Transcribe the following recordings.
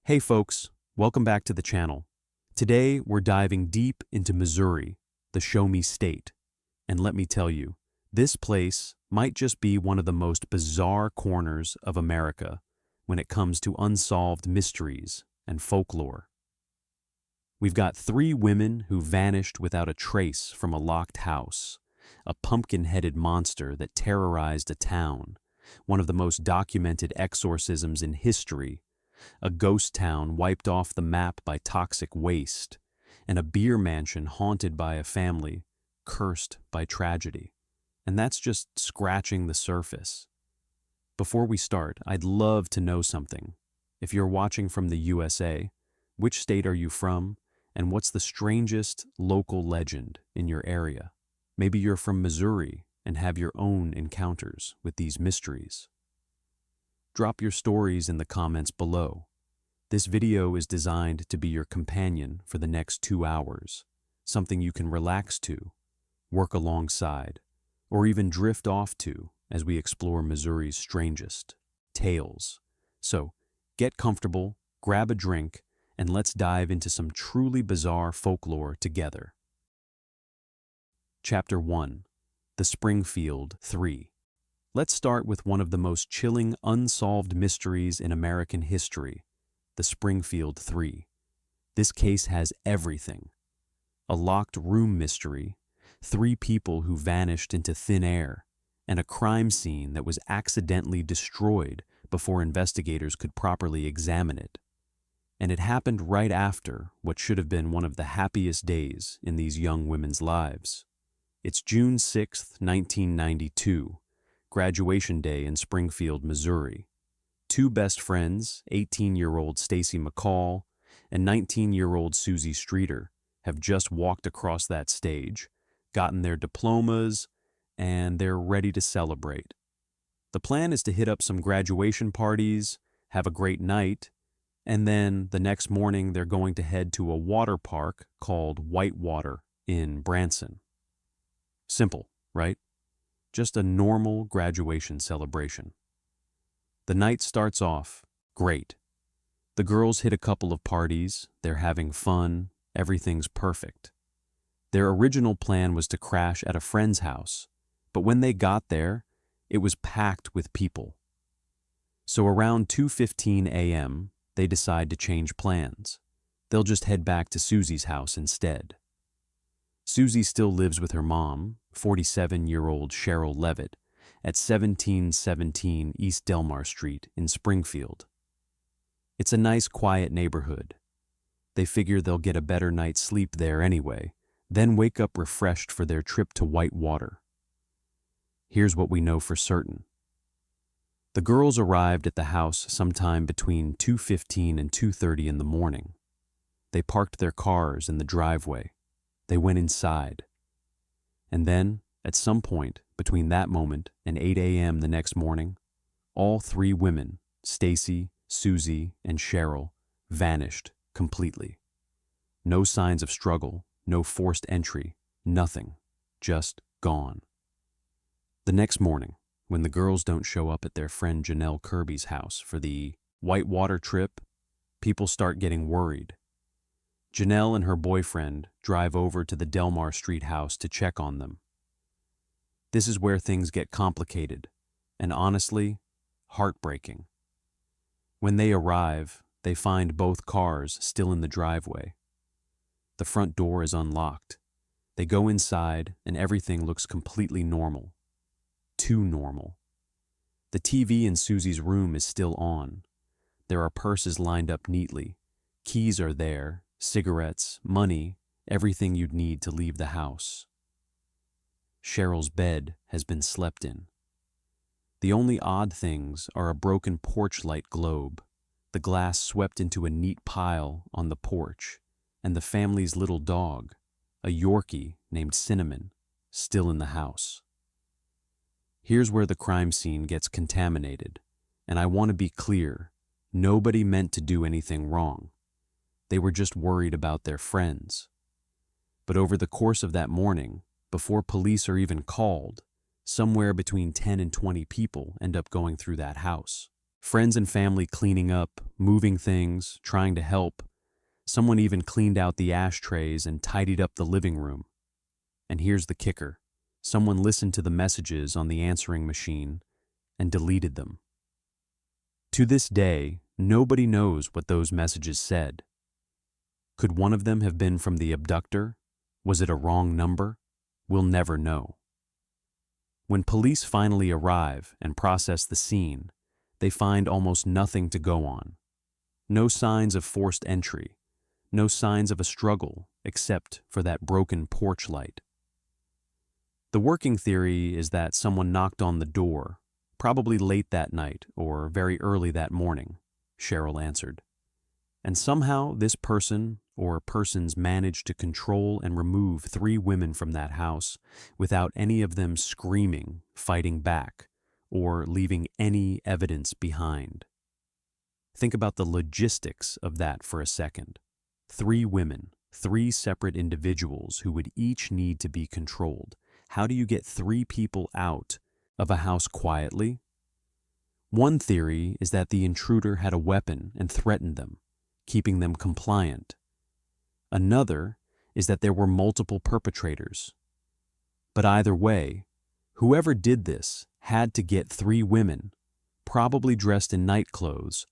Hey folks, welcome back to the channel. Today we're diving deep into Missouri, the Show Me State. And let me tell you, this place might just be one of the most bizarre corners of America when it comes to unsolved mysteries and folklore. We've got 3 women who vanished without a trace from a locked house, a pumpkin-headed monster that terrorized a town, one of the most documented exorcisms in history, a ghost town wiped off the map by toxic waste, and a beer mansion haunted by a family cursed by tragedy. And that's just scratching the surface. Before we start, I'd love to know something. If you're watching from the USA, which state are you from, and what's the strangest local legend in your area? Maybe you're from Missouri and have your own encounters with these mysteries. Drop your stories in the comments below. This video is designed to be your companion for the next 2 hours, something you can relax to, work alongside, or even drift off to as we explore Missouri's strangest tales. So, get comfortable, grab a drink, and let's dive into some truly bizarre folklore together. Chapter 1: The Springfield Three. Let's start with one of the most chilling unsolved mysteries in American history, the Springfield Three. This case has everything. A locked room mystery, 3 people who vanished into thin air, and a crime scene that was accidentally destroyed before investigators could properly examine it. And it happened right after what should have been one of the happiest days in these young women's lives. It's June 6, 1992, graduation day in Springfield, Missouri. 2 best friends, 18-year-old Stacy McCall and 19-year-old Susie Streeter, have just walked across that stage, gotten their diplomas, and they're ready to celebrate. The plan is to hit up some graduation parties, have a great night, and then the next morning they're going to head to a water park called Whitewater in Branson. Simple, right? Just a normal graduation celebration. The night starts off great. The girls hit a couple of parties, they're having fun, everything's perfect. Their original plan was to crash at a friend's house, but when they got there, it was packed with people. So around 2:15 a.m., they decide to change plans. They'll just head back to Susie's house instead. Susie still lives with her mom, 47-year-old Cheryl Levitt, at 1717 East Delmar Street in Springfield. It's a nice, quiet neighborhood. They figure they'll get a better night's sleep there anyway, then wake up refreshed for their trip to Whitewater. Here's what we know for certain. The girls arrived at the house sometime between 2:15 and 2:30 in the morning. They parked their cars in the driveway. They went inside. And then, at some point between that moment and 8 a.m. the next morning, all 3 women, Stacy, Susie, and Cheryl, vanished completely. No signs of struggle, no forced entry, nothing, just gone. The next morning, when the girls don't show up at their friend Janelle Kirby's house for the Whitewater trip, people start getting worried. Janelle and her boyfriend drive over to the Delmar Street house to check on them. This is where things get complicated, and honestly, heartbreaking. When they arrive, they find both cars still in the driveway. The front door is unlocked. They go inside, and everything looks completely normal. Too normal. The TV in Susie's room is still on. There are purses lined up neatly. Keys are there, cigarettes, money, everything you'd need to leave the house. Cheryl's bed has been slept in. The only odd things are a broken porch light globe, the glass swept into a neat pile on the porch, and the family's little dog, a Yorkie named Cinnamon, still in the house. Here's where the crime scene gets contaminated, and I want to be clear, nobody meant to do anything wrong. They were just worried about their friends. But over the course of that morning, before police are even called, somewhere between 10 and 20 people end up going through that house. Friends and family cleaning up, moving things, trying to help. Someone even cleaned out the ashtrays and tidied up the living room. And here's the kicker. Someone listened to the messages on the answering machine and deleted them. To this day, nobody knows what those messages said. Could one of them have been from the abductor? Was it a wrong number? We'll never know. When police finally arrive and process the scene, they find almost nothing to go on. No signs of forced entry, no signs of a struggle except for that broken porch light. The working theory is that someone knocked on the door, probably late that night or very early that morning, Cheryl answered. And somehow this person or persons managed to control and remove 3 women from that house without any of them screaming, fighting back, or leaving any evidence behind. Think about the logistics of that for a second. 3 women, 3 separate individuals who would each need to be controlled. How do you get 3 people out of a house quietly? One theory is that the intruder had a weapon and threatened them, keeping them compliant. Another is that there were multiple perpetrators. But either way, whoever did this had to get 3 women, probably dressed in night clothes,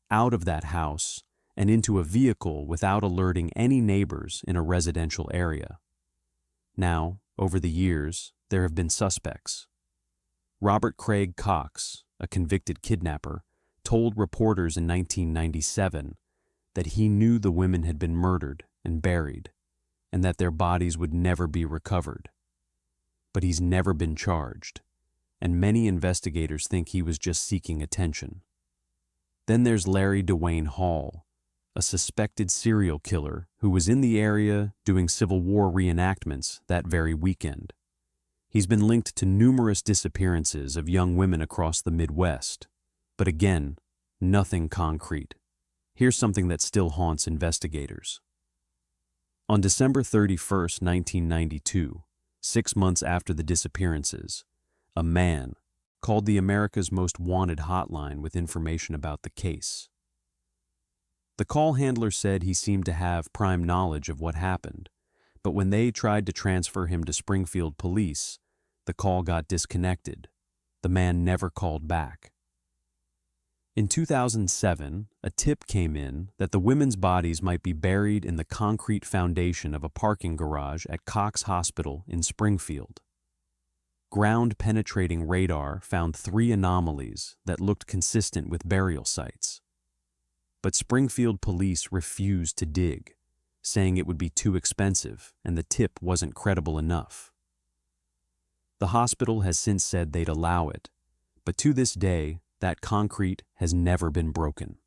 out of that house and into a vehicle without alerting any neighbors in a residential area. Now, over the years, there have been suspects. Robert Craig Cox, a convicted kidnapper, told reporters in 1997 that he knew the women had been murdered and buried, and that their bodies would never be recovered. But he's never been charged, and many investigators think he was just seeking attention. Then there's Larry Dwayne Hall, a suspected serial killer who was in the area doing Civil War reenactments that very weekend. He's been linked to numerous disappearances of young women across the Midwest, but again, nothing concrete. Here's something that still haunts investigators. On December 31st, 1992, 6 months after the disappearances, a man called the America's Most Wanted hotline with information about the case. The call handler said he seemed to have prime knowledge of what happened, but when they tried to transfer him to Springfield police, the call got disconnected. The man never called back. In 2007, a tip came in that the women's bodies might be buried in the concrete foundation of a parking garage at Cox Hospital in Springfield. Ground-penetrating radar found 3 anomalies that looked consistent with burial sites. But Springfield police refused to dig, saying it would be too expensive and the tip wasn't credible enough. The hospital has since said they'd allow it, but to this day, that concrete has never been broken.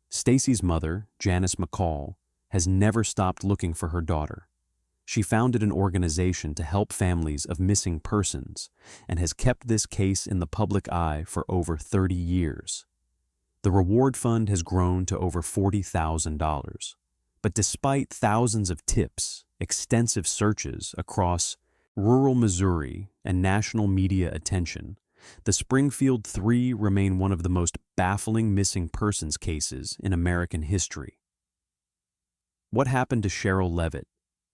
Stacy's mother, Janice McCall, has never stopped looking for her daughter. She founded an organization to help families of missing persons and has kept this case in the public eye for over 30 years. The reward fund has grown to over $40,000. But despite thousands of tips, extensive searches across rural Missouri, and national media attention, the Springfield Three remain one of the most baffling missing persons cases in American history. What happened to Cheryl Levitt,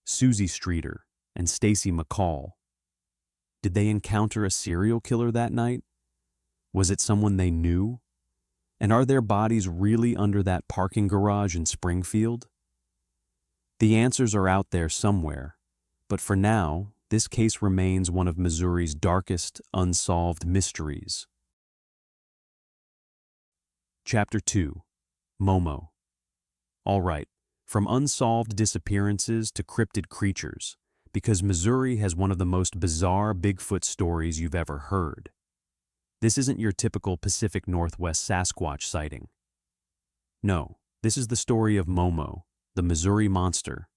Susie Streeter, and Stacy McCall? Did they encounter a serial killer that night? Was it someone they knew? And are their bodies really under that parking garage in Springfield? The answers are out there somewhere, but for now, this case remains one of Missouri's darkest unsolved mysteries. Chapter 2. Momo. All right, from unsolved disappearances to cryptid creatures, because Missouri has one of the most bizarre Bigfoot stories you've ever heard. This isn't your typical Pacific Northwest Sasquatch sighting. No, this is the story of Momo, the Missouri monster,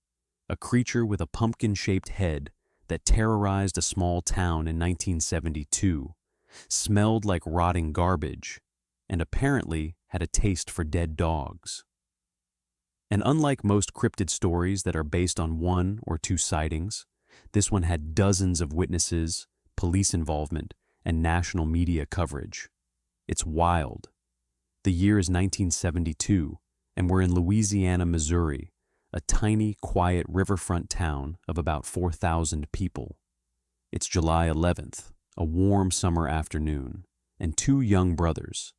a creature with a pumpkin-shaped head that terrorized a small town in 1972, smelled like rotting garbage, and apparently had a taste for dead dogs. And unlike most cryptid stories that are based on 1 or 2 sightings, this one had dozens of witnesses, police involvement, and national media coverage. It's wild. The year is 1972, and we're in Louisiana, Missouri, a tiny, quiet riverfront town of about 4,000 people. It's July 11th, a warm summer afternoon, and two young brothers,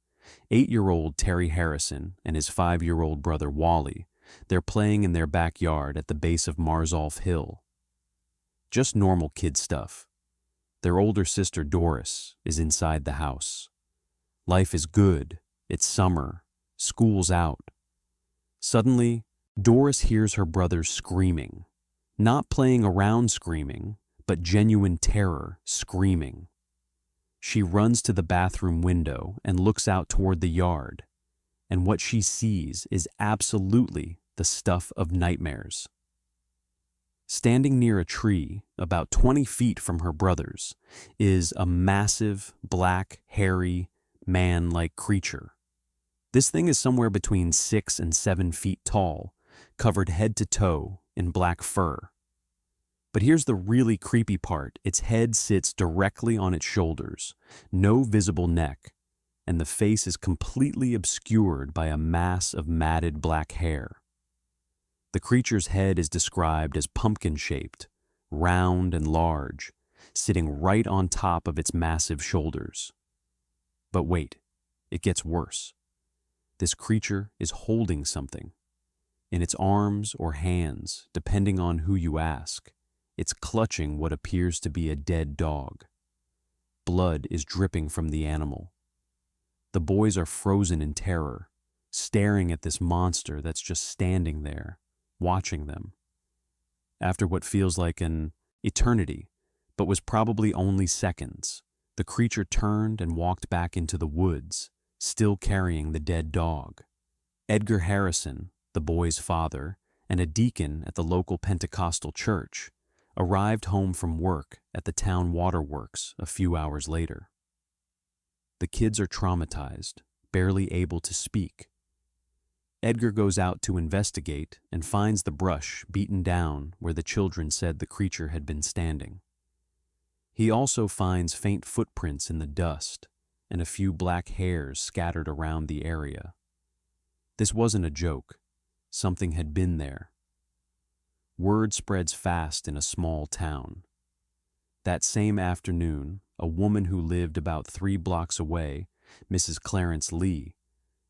8-year-old Terry Harrison and his 5-year-old brother Wally, they're playing in their backyard at the base of Marzolf Hill. Just normal kid stuff. Their older sister Doris is inside the house. Life is good. It's summer. School's out. Suddenly, Doris hears her brothers screaming. Not playing around screaming, but genuine terror screaming. She runs to the bathroom window and looks out toward the yard, and what she sees is absolutely the stuff of nightmares. Standing near a tree, about 20 feet from her brothers, is a massive, black, hairy, man-like creature. This thing is somewhere between 6 and 7 feet tall, covered head to toe in black fur. But here's the really creepy part. Its head sits directly on its shoulders, no visible neck, and the face is completely obscured by a mass of matted black hair. The creature's head is described as pumpkin-shaped, round and large, sitting right on top of its massive shoulders. But wait, it gets worse. This creature is holding something. In its arms or hands, depending on who you ask, it's clutching what appears to be a dead dog. Blood is dripping from the animal. The boys are frozen in terror, staring at this monster that's just standing there, watching them. After what feels like an eternity, but was probably only seconds, the creature turned and walked back into the woods, still carrying the dead dog. Edgar Harrison, the boy's father, and a deacon at the local Pentecostal church, arrived home from work at the town waterworks a few hours later. The kids are traumatized, barely able to speak. Edgar goes out to investigate and finds the brush beaten down where the children said the creature had been standing. He also finds faint footprints in the dust and a few black hairs scattered around the area. This wasn't a joke. Something had been there. Word spreads fast in a small town. That same afternoon, a woman who lived about 3 blocks away, Mrs. Clarence Lee,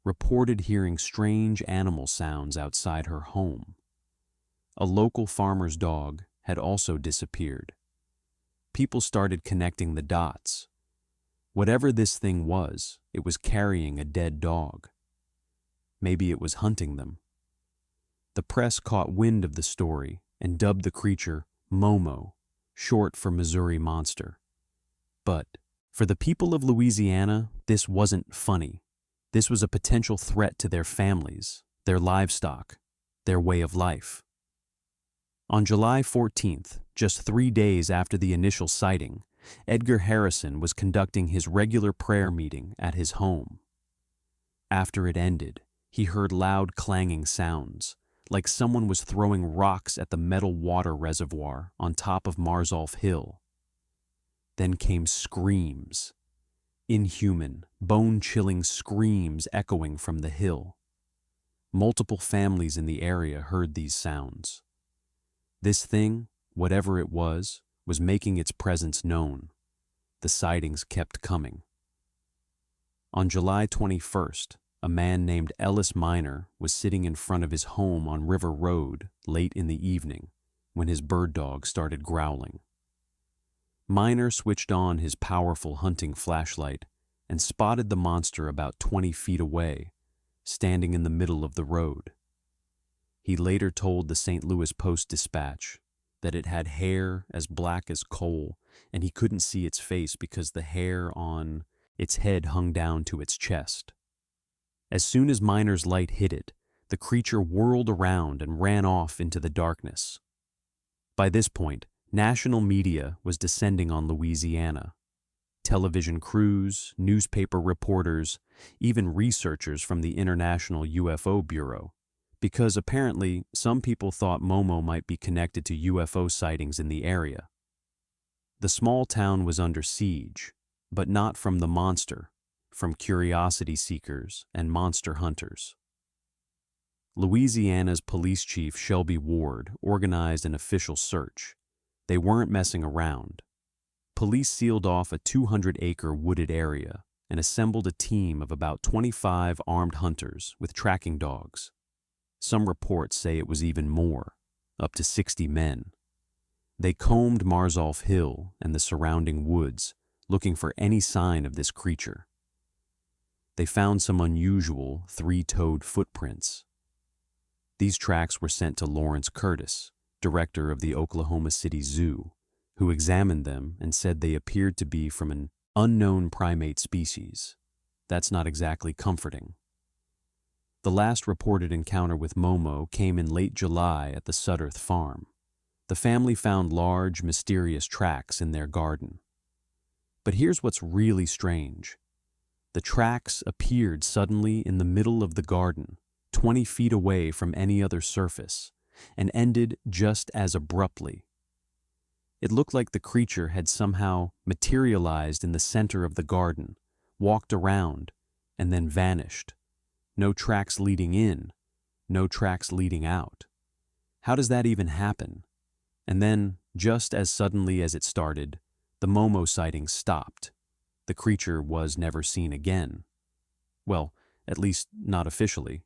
reported hearing strange animal sounds outside her home. A local farmer's dog had also disappeared. People started connecting the dots. Whatever this thing was, it was carrying a dead dog. Maybe it was hunting them. The press caught wind of the story and dubbed the creature Momo, short for Missouri Monster. But for the people of Louisiana, this wasn't funny. This was a potential threat to their families, their livestock, their way of life. On July 14th, just 3 days after the initial sighting, Edgar Harrison was conducting his regular prayer meeting at his home. After it ended, he heard loud clanging sounds, like someone was throwing rocks at the metal water reservoir on top of Marzolf Hill. Then came screams. Inhuman, bone-chilling screams echoing from the hill. Multiple families in the area heard these sounds. This thing, whatever it was making its presence known. The sightings kept coming. On July 21st, a man named Ellis Minor was sitting in front of his home on River Road late in the evening when his bird dog started growling. Minor switched on his powerful hunting flashlight and spotted the monster about 20 feet away, standing in the middle of the road. He later told the St. Louis Post-Dispatch that it had hair as black as coal, and he couldn't see its face because the hair on its head hung down to its chest. As soon as Minor's light hit it, the creature whirled around and ran off into the darkness. By this point, national media was descending on Louisiana. Television crews, newspaper reporters, even researchers from the International UFO Bureau, because apparently some people thought Momo might be connected to UFO sightings in the area. The small town was under siege, but not from the monster, from curiosity seekers and monster hunters. Louisiana's police chief Shelby Ward organized an official search. They weren't messing around. Police sealed off a 200-acre wooded area and assembled a team of about 25 armed hunters with tracking dogs. Some reports say it was even more, up to 60 men. They combed Marzolf Hill and the surrounding woods, looking for any sign of this creature. They found some unusual three-toed footprints. These tracks were sent to Lawrence Curtis, director of the Oklahoma City Zoo, who examined them and said they appeared to be from an unknown primate species. That's not exactly comforting. The last reported encounter with Momo came in late July at the Sutterth farm. The family found large, mysterious tracks in their garden. But here's what's really strange. The tracks appeared suddenly in the middle of the garden, 20 feet away from any other surface, and ended just as abruptly. It looked like the creature had somehow materialized in the center of the garden, walked around, and then vanished. No tracks leading in, no tracks leading out. How does that even happen? And then, just as suddenly as it started, the Momo sighting stopped. The creature was never seen again. Well, at least not officially.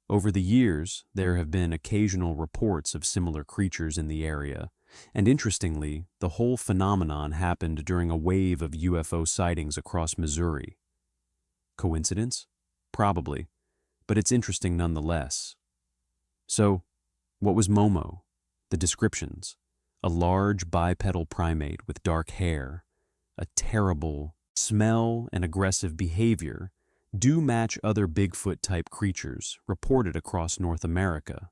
Over the years, there have been occasional reports of similar creatures in the area, and interestingly, the whole phenomenon happened during a wave of UFO sightings across Missouri. Coincidence? Probably, but it's interesting nonetheless. So, what was Momo? The descriptions: a large bipedal primate with dark hair, a terrible smell and aggressive behavior do match other Bigfoot-type creatures reported across North America.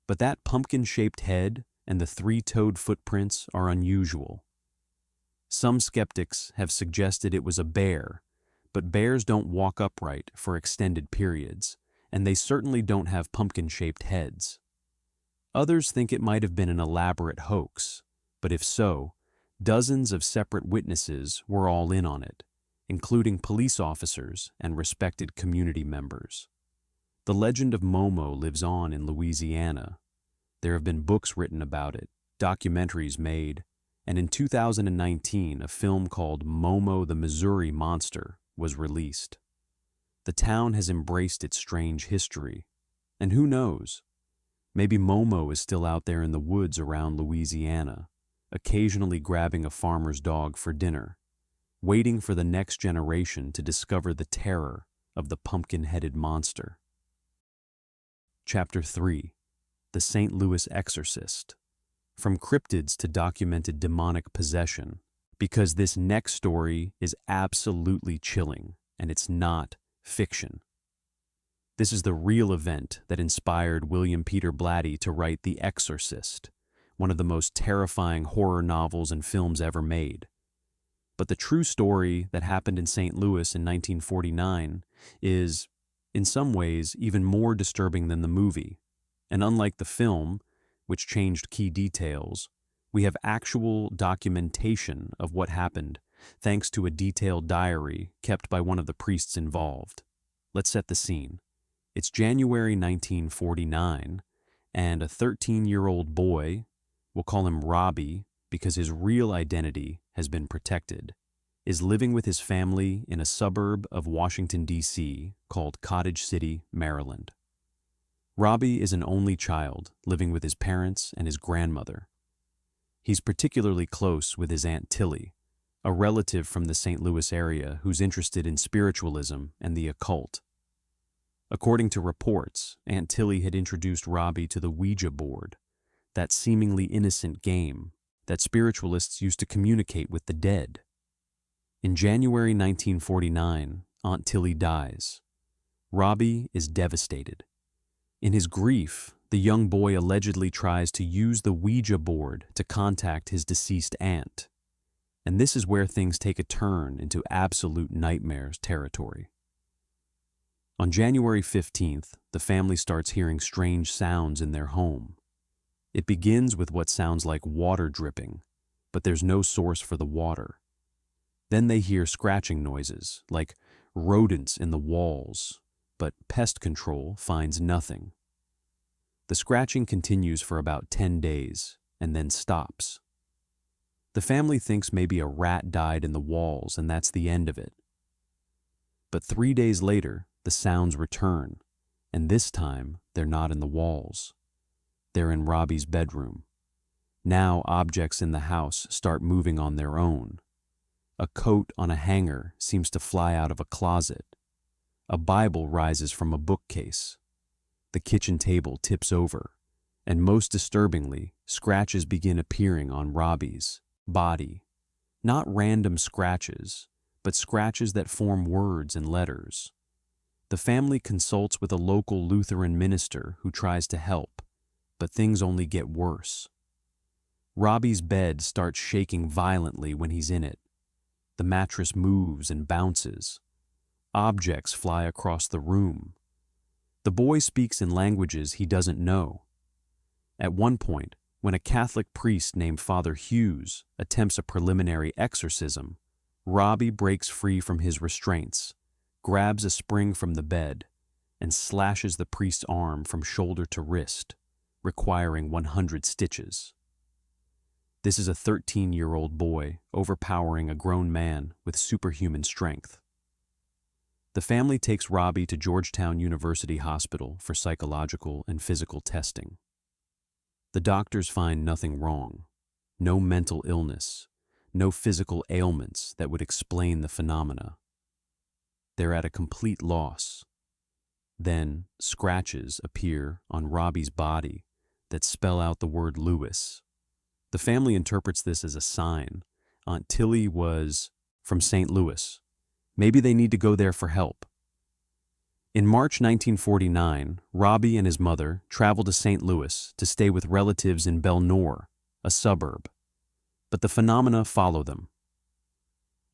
But that pumpkin-shaped head and the three-toed footprints are unusual. Some skeptics have suggested it was a bear, but bears don't walk upright for extended periods, and they certainly don't have pumpkin-shaped heads. Others think it might have been an elaborate hoax, but if so, dozens of separate witnesses were all in on it, including police officers and respected community members. The legend of Momo lives on in Louisiana. There have been books written about it, documentaries made, and in 2019 a film called Momo the Missouri Monster was released. The town has embraced its strange history, and who knows? Maybe Momo is still out there in the woods around Louisiana, occasionally grabbing a farmer's dog for dinner, waiting for the next generation to discover the terror of the pumpkin-headed monster. Chapter 3: The St. Louis Exorcist. From cryptids to documented demonic possession, because this next story is absolutely chilling, and it's not fiction. This is the real event that inspired William Peter Blatty to write The Exorcist, one of the most terrifying horror novels and films ever made. But the true story that happened in St. Louis in 1949 is, in some ways, even more disturbing than the movie. And unlike the film, which changed key details, we have actual documentation of what happened, thanks to a detailed diary kept by one of the priests involved. Let's set the scene. It's January 1949, and a 13-year-old boy, we'll call him Robbie because his real identity has been protected, is living with his family in a suburb of Washington, D.C. called Cottage City, Maryland. Robbie is an only child living with his parents and his grandmother. He's particularly close with his Aunt Tilly, a relative from the St. Louis area who's interested in spiritualism and the occult. According to reports, Aunt Tilly had introduced Robbie to the Ouija board, that seemingly innocent game that spiritualists used to communicate with the dead. In January 1949, Aunt Tilly dies. Robbie is devastated. In his grief, the young boy allegedly tries to use the Ouija board to contact his deceased aunt. And this is where things take a turn into absolute nightmares territory. On January 15th, the family starts hearing strange sounds in their home. It begins with what sounds like water dripping, but there's no source for the water. Then they hear scratching noises, like rodents in the walls, but pest control finds nothing. The scratching continues for about 10 days and then stops. The family thinks maybe a rat died in the walls and that's the end of it. But 3 days later, the sounds return, and this time they're not in the walls. They're in Robbie's bedroom. Now objects in the house start moving on their own. A coat on a hanger seems to fly out of a closet. A Bible rises from a bookcase. The kitchen table tips over, and most disturbingly, scratches begin appearing on Robbie's body. Not random scratches, but scratches that form words and letters. The family consults with a local Lutheran minister who tries to help, but things only get worse. Robbie's bed starts shaking violently when he's in it. The mattress moves and bounces. Objects fly across the room. The boy speaks in languages he doesn't know. At one point, when a Catholic priest named Father Hughes attempts a preliminary exorcism, Robbie breaks free from his restraints, grabs a spring from the bed, and slashes the priest's arm from shoulder to wrist, requiring 100 stitches. This is a 13-year-old boy overpowering a grown man with superhuman strength. The family takes Robbie to Georgetown University Hospital for psychological and physical testing. The doctors find nothing wrong, no mental illness, no physical ailments that would explain the phenomena. They're at a complete loss. Then scratches appear on Robbie's body that spell out the word Lewis. The family interprets this as a sign. Aunt Tilly was from St. Louis. Maybe they need to go there for help. In March 1949, Robbie and his mother traveled to St. Louis to stay with relatives in Belnor, a suburb. But the phenomena follow them.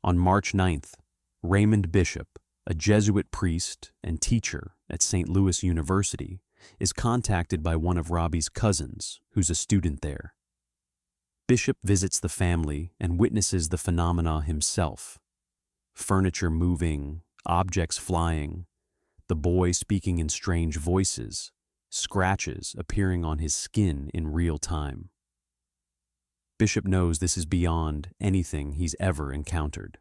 On March 9th, Raymond Bishop, a Jesuit priest and teacher at St. Louis University, is contacted by one of Robbie's cousins, who's a student there. Bishop visits the family and witnesses the phenomena himself. Furniture moving, objects flying, the boy speaking in strange voices, scratches appearing on his skin in real time. Bishop knows this is beyond anything he's ever encountered.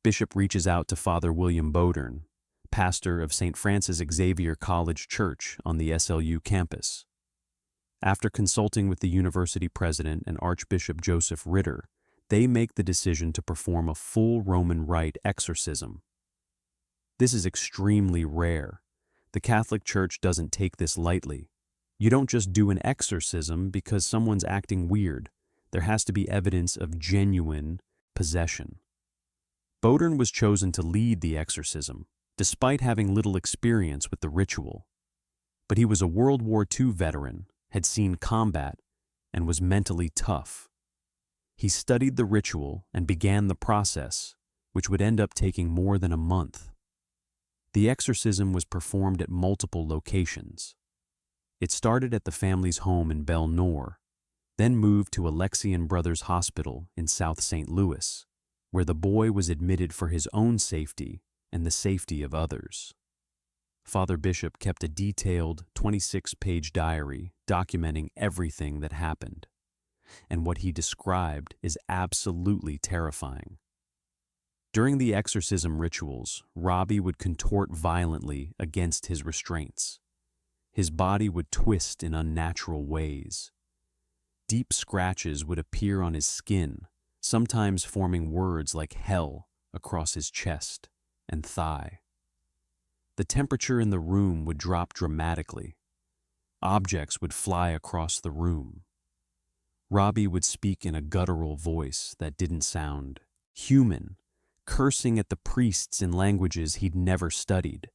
Bishop reaches out to Father William Bowdern, pastor of St. Francis Xavier College Church on the SLU campus. After consulting with the university president and Archbishop Joseph Ritter, they make the decision to perform a full Roman Rite exorcism. This is extremely rare. The Catholic Church doesn't take this lightly. You don't just do an exorcism because someone's acting weird. There has to be evidence of genuine possession. Bowdern was chosen to lead the exorcism, despite having little experience with the ritual. But he was a World War II veteran, had seen combat, and was mentally tough. He studied the ritual and began the process, which would end up taking more than a month. The exorcism was performed at multiple locations. It started at the family's home in Belnor, then moved to Alexian Brothers Hospital in South St. Louis, where the boy was admitted for his own safety and the safety of others. Father Bishop kept a detailed 26-page diary documenting everything that happened, and what he described is absolutely terrifying. During the exorcism rituals, Robbie would contort violently against his restraints. His body would twist in unnatural ways. Deep scratches would appear on his skin, sometimes forming words like hell across his chest and thigh. The temperature in the room would drop dramatically. Objects would fly across the room. Robbie would speak in a guttural voice that didn't sound human, cursing at the priests in languages he'd never studied.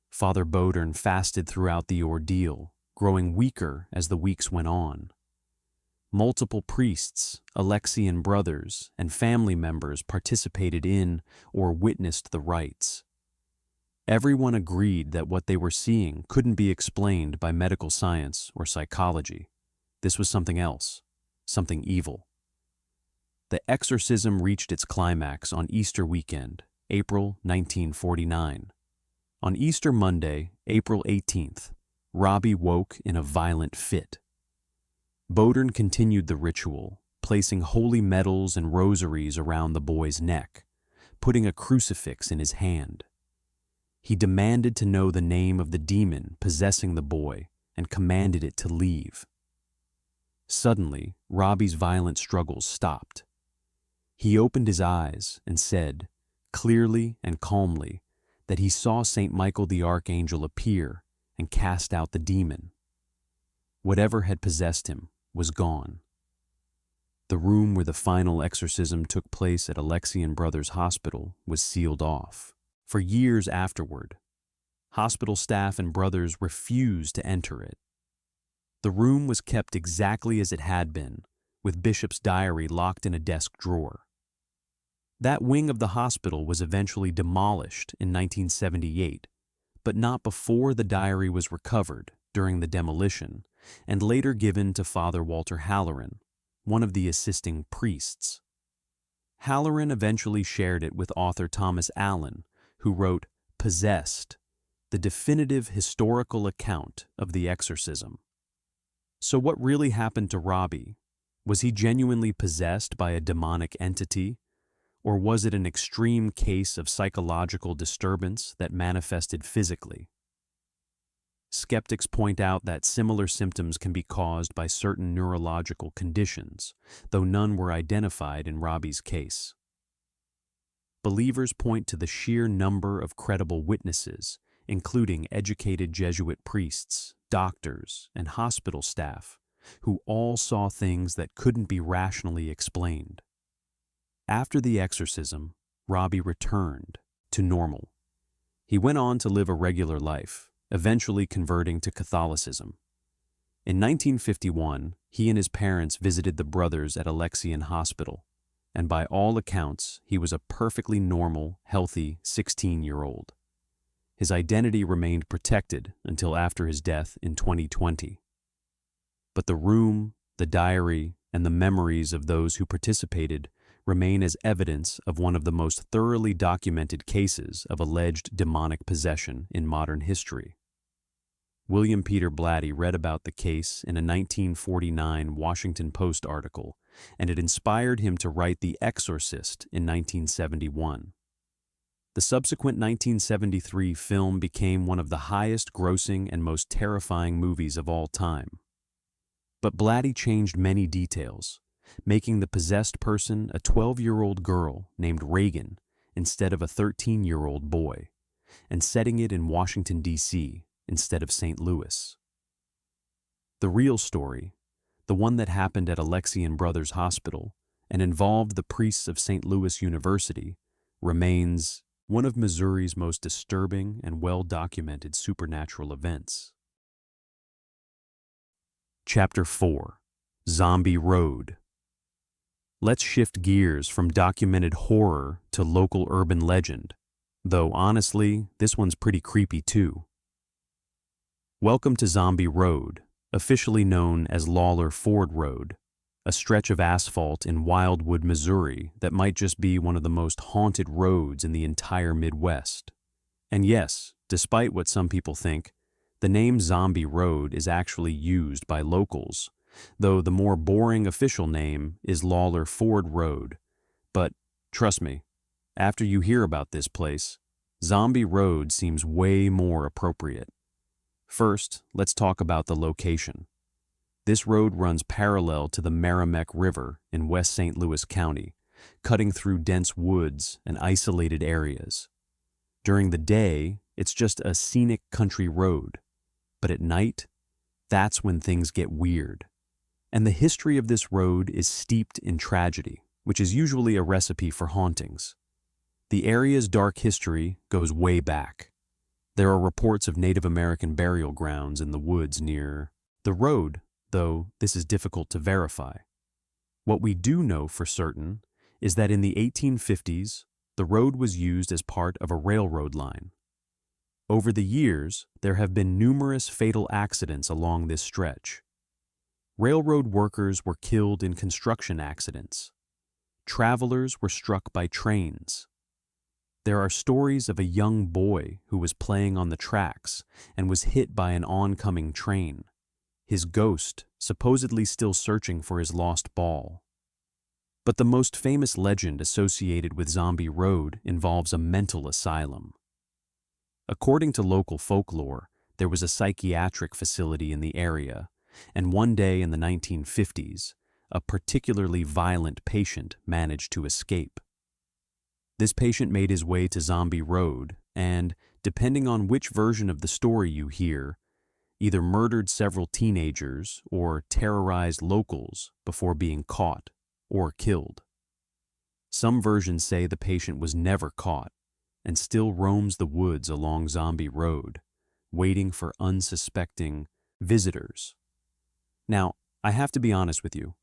Father Bowdern fasted throughout the ordeal, growing weaker as the weeks went on. Multiple priests, Alexian brothers, and family members participated in or witnessed the rites. Everyone agreed that what they were seeing couldn't be explained by medical science or psychology. This was something else, something evil. The exorcism reached its climax on Easter weekend, April 1949. On Easter Monday, April 18th, Robbie woke in a violent fit. Bowdern continued the ritual, placing holy medals and rosaries around the boy's neck, putting a crucifix in his hand. He demanded to know the name of the demon possessing the boy and commanded it to leave. Suddenly, Robbie's violent struggles stopped. He opened his eyes and said, clearly and calmly, that he saw St. Michael the Archangel appear and cast out the demon. Whatever had possessed him was gone. The room where the final exorcism took place at Alexian Brothers Hospital was sealed off. For years afterward, hospital staff and brothers refused to enter it. The room was kept exactly as it had been, with Bishop's diary locked in a desk drawer. That wing of the hospital was eventually demolished in 1978, but not before the diary was recovered during the demolition and later given to Father Walter Halloran, one of the assisting priests. Halloran eventually shared it with author Thomas Allen, who wrote Possessed, the definitive historical account of the exorcism. So what really happened to Robbie? Was he genuinely possessed by a demonic entity? Or was it an extreme case of psychological disturbance that manifested physically? Skeptics point out that similar symptoms can be caused by certain neurological conditions, though none were identified in Robbie's case. Believers point to the sheer number of credible witnesses, including educated Jesuit priests, doctors, and hospital staff, who all saw things that couldn't be rationally explained. After the exorcism, Robbie returned to normal. He went on to live a regular life, eventually converting to Catholicism. In 1951, he and his parents visited the brothers at Alexian Hospital, and by all accounts, he was a perfectly normal, healthy 16-year-old. His identity remained protected until after his death in 2020. But the room, the diary, and the memories of those who participated remain as evidence of one of the most thoroughly documented cases of alleged demonic possession in modern history. William Peter Blatty read about the case in a 1949 Washington Post article, and it inspired him to write The Exorcist in 1971. The subsequent 1973 film became one of the highest-grossing and most terrifying movies of all time. But Blatty changed many details, making the possessed person a 12-year-old girl named Reagan instead of a 13-year-old boy, and setting it in Washington, D.C. instead of St. Louis. The real story, the one that happened at Alexian Brothers Hospital and involved the priests of St. Louis University, remains one of Missouri's most disturbing and well-documented supernatural events. Chapter 4: Zombie Road. Let's shift gears from documented horror to local urban legend, though honestly, this one's pretty creepy too. Welcome to Zombie Road, officially known as Lawler Ford Road, a stretch of asphalt in Wildwood, Missouri that might just be one of the most haunted roads in the entire Midwest. And yes, despite what some people think, the name Zombie Road is actually used by locals, though the more boring official name is Lawler Ford Road. But trust me, after you hear about this place, Zombie Road seems way more appropriate. First, let's talk about the location. This road runs parallel to the Merrimack River in West St. Louis County, cutting through dense woods and isolated areas. During the day, it's just a scenic country road, but at night, that's when things get weird. And the history of this road is steeped in tragedy, which is usually a recipe for hauntings. The area's dark history goes way back. There are reports of Native American burial grounds in the woods near the road, though this is difficult to verify. What we do know for certain is that in the 1850s, the road was used as part of a railroad line. Over the years, there have been numerous fatal accidents along this stretch. Railroad workers were killed in construction accidents. Travelers were struck by trains. There are stories of a young boy who was playing on the tracks and was hit by an oncoming train, his ghost supposedly still searching for his lost ball. But the most famous legend associated with Zombie Road involves a mental asylum. According to local folklore, there was a psychiatric facility in the area, and one day in the 1950s, a particularly violent patient managed to escape. This patient made his way to Zombie Road and, depending on which version of the story you hear, either murdered several teenagers or terrorized locals before being caught or killed. Some versions say the patient was never caught and still roams the woods along Zombie Road, waiting for unsuspecting visitors. Now, I have to be honest with you.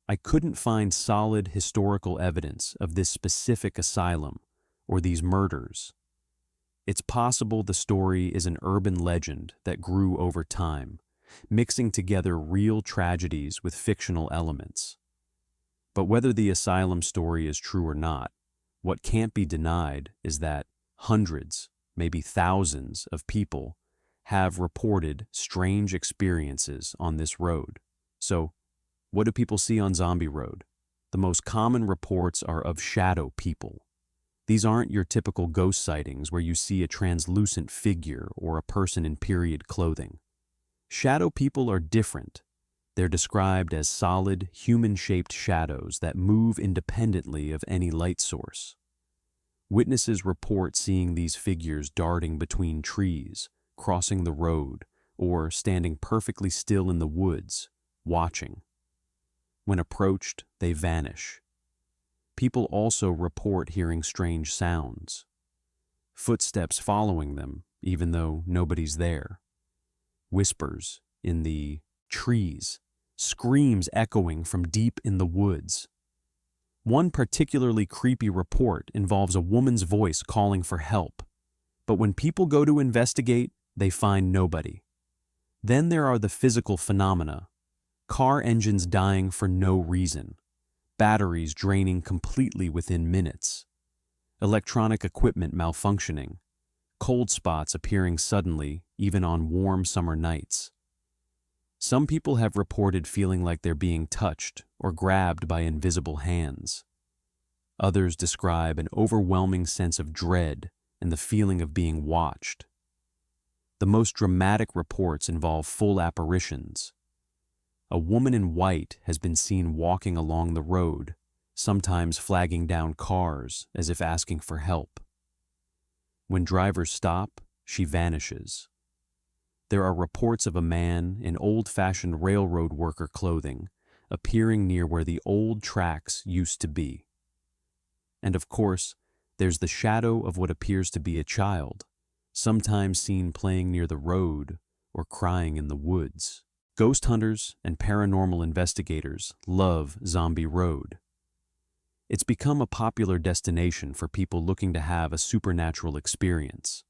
I couldn't find solid historical evidence of this specific asylum or these murders. It's possible the story is an urban legend that grew over time, mixing together real tragedies with fictional elements. But whether the asylum story is true or not, what can't be denied is that hundreds, maybe thousands of people have reported strange experiences on this road. So, what do people see on Zombie Road? The most common reports are of shadow people. These aren't your typical ghost sightings where you see a translucent figure or a person in period clothing. Shadow people are different. They're described as solid, human-shaped shadows that move independently of any light source. Witnesses report seeing these figures darting between trees, crossing the road, or standing perfectly still in the woods, watching. When approached, they vanish. People also report hearing strange sounds. Footsteps following them, even though nobody's there. Whispers in the trees, screams echoing from deep in the woods. One particularly creepy report involves a woman's voice calling for help, but when people go to investigate, they find nobody. Then there are the physical phenomena. Car engines dying for no reason, batteries draining completely within minutes, electronic equipment malfunctioning, cold spots appearing suddenly even on warm summer nights. Some people have reported feeling like they're being touched or grabbed by invisible hands. Others describe an overwhelming sense of dread and the feeling of being watched. The most dramatic reports involve full apparitions. A woman in white has been seen walking along the road, sometimes flagging down cars as if asking for help. When drivers stop, she vanishes. There are reports of a man in old-fashioned railroad worker clothing appearing near where the old tracks used to be. And of course, there's the shadow of what appears to be a child, sometimes seen playing near the road or crying in the woods. Ghost hunters and paranormal investigators love Zombie Road. It's become a popular destination for people looking to have a supernatural experience.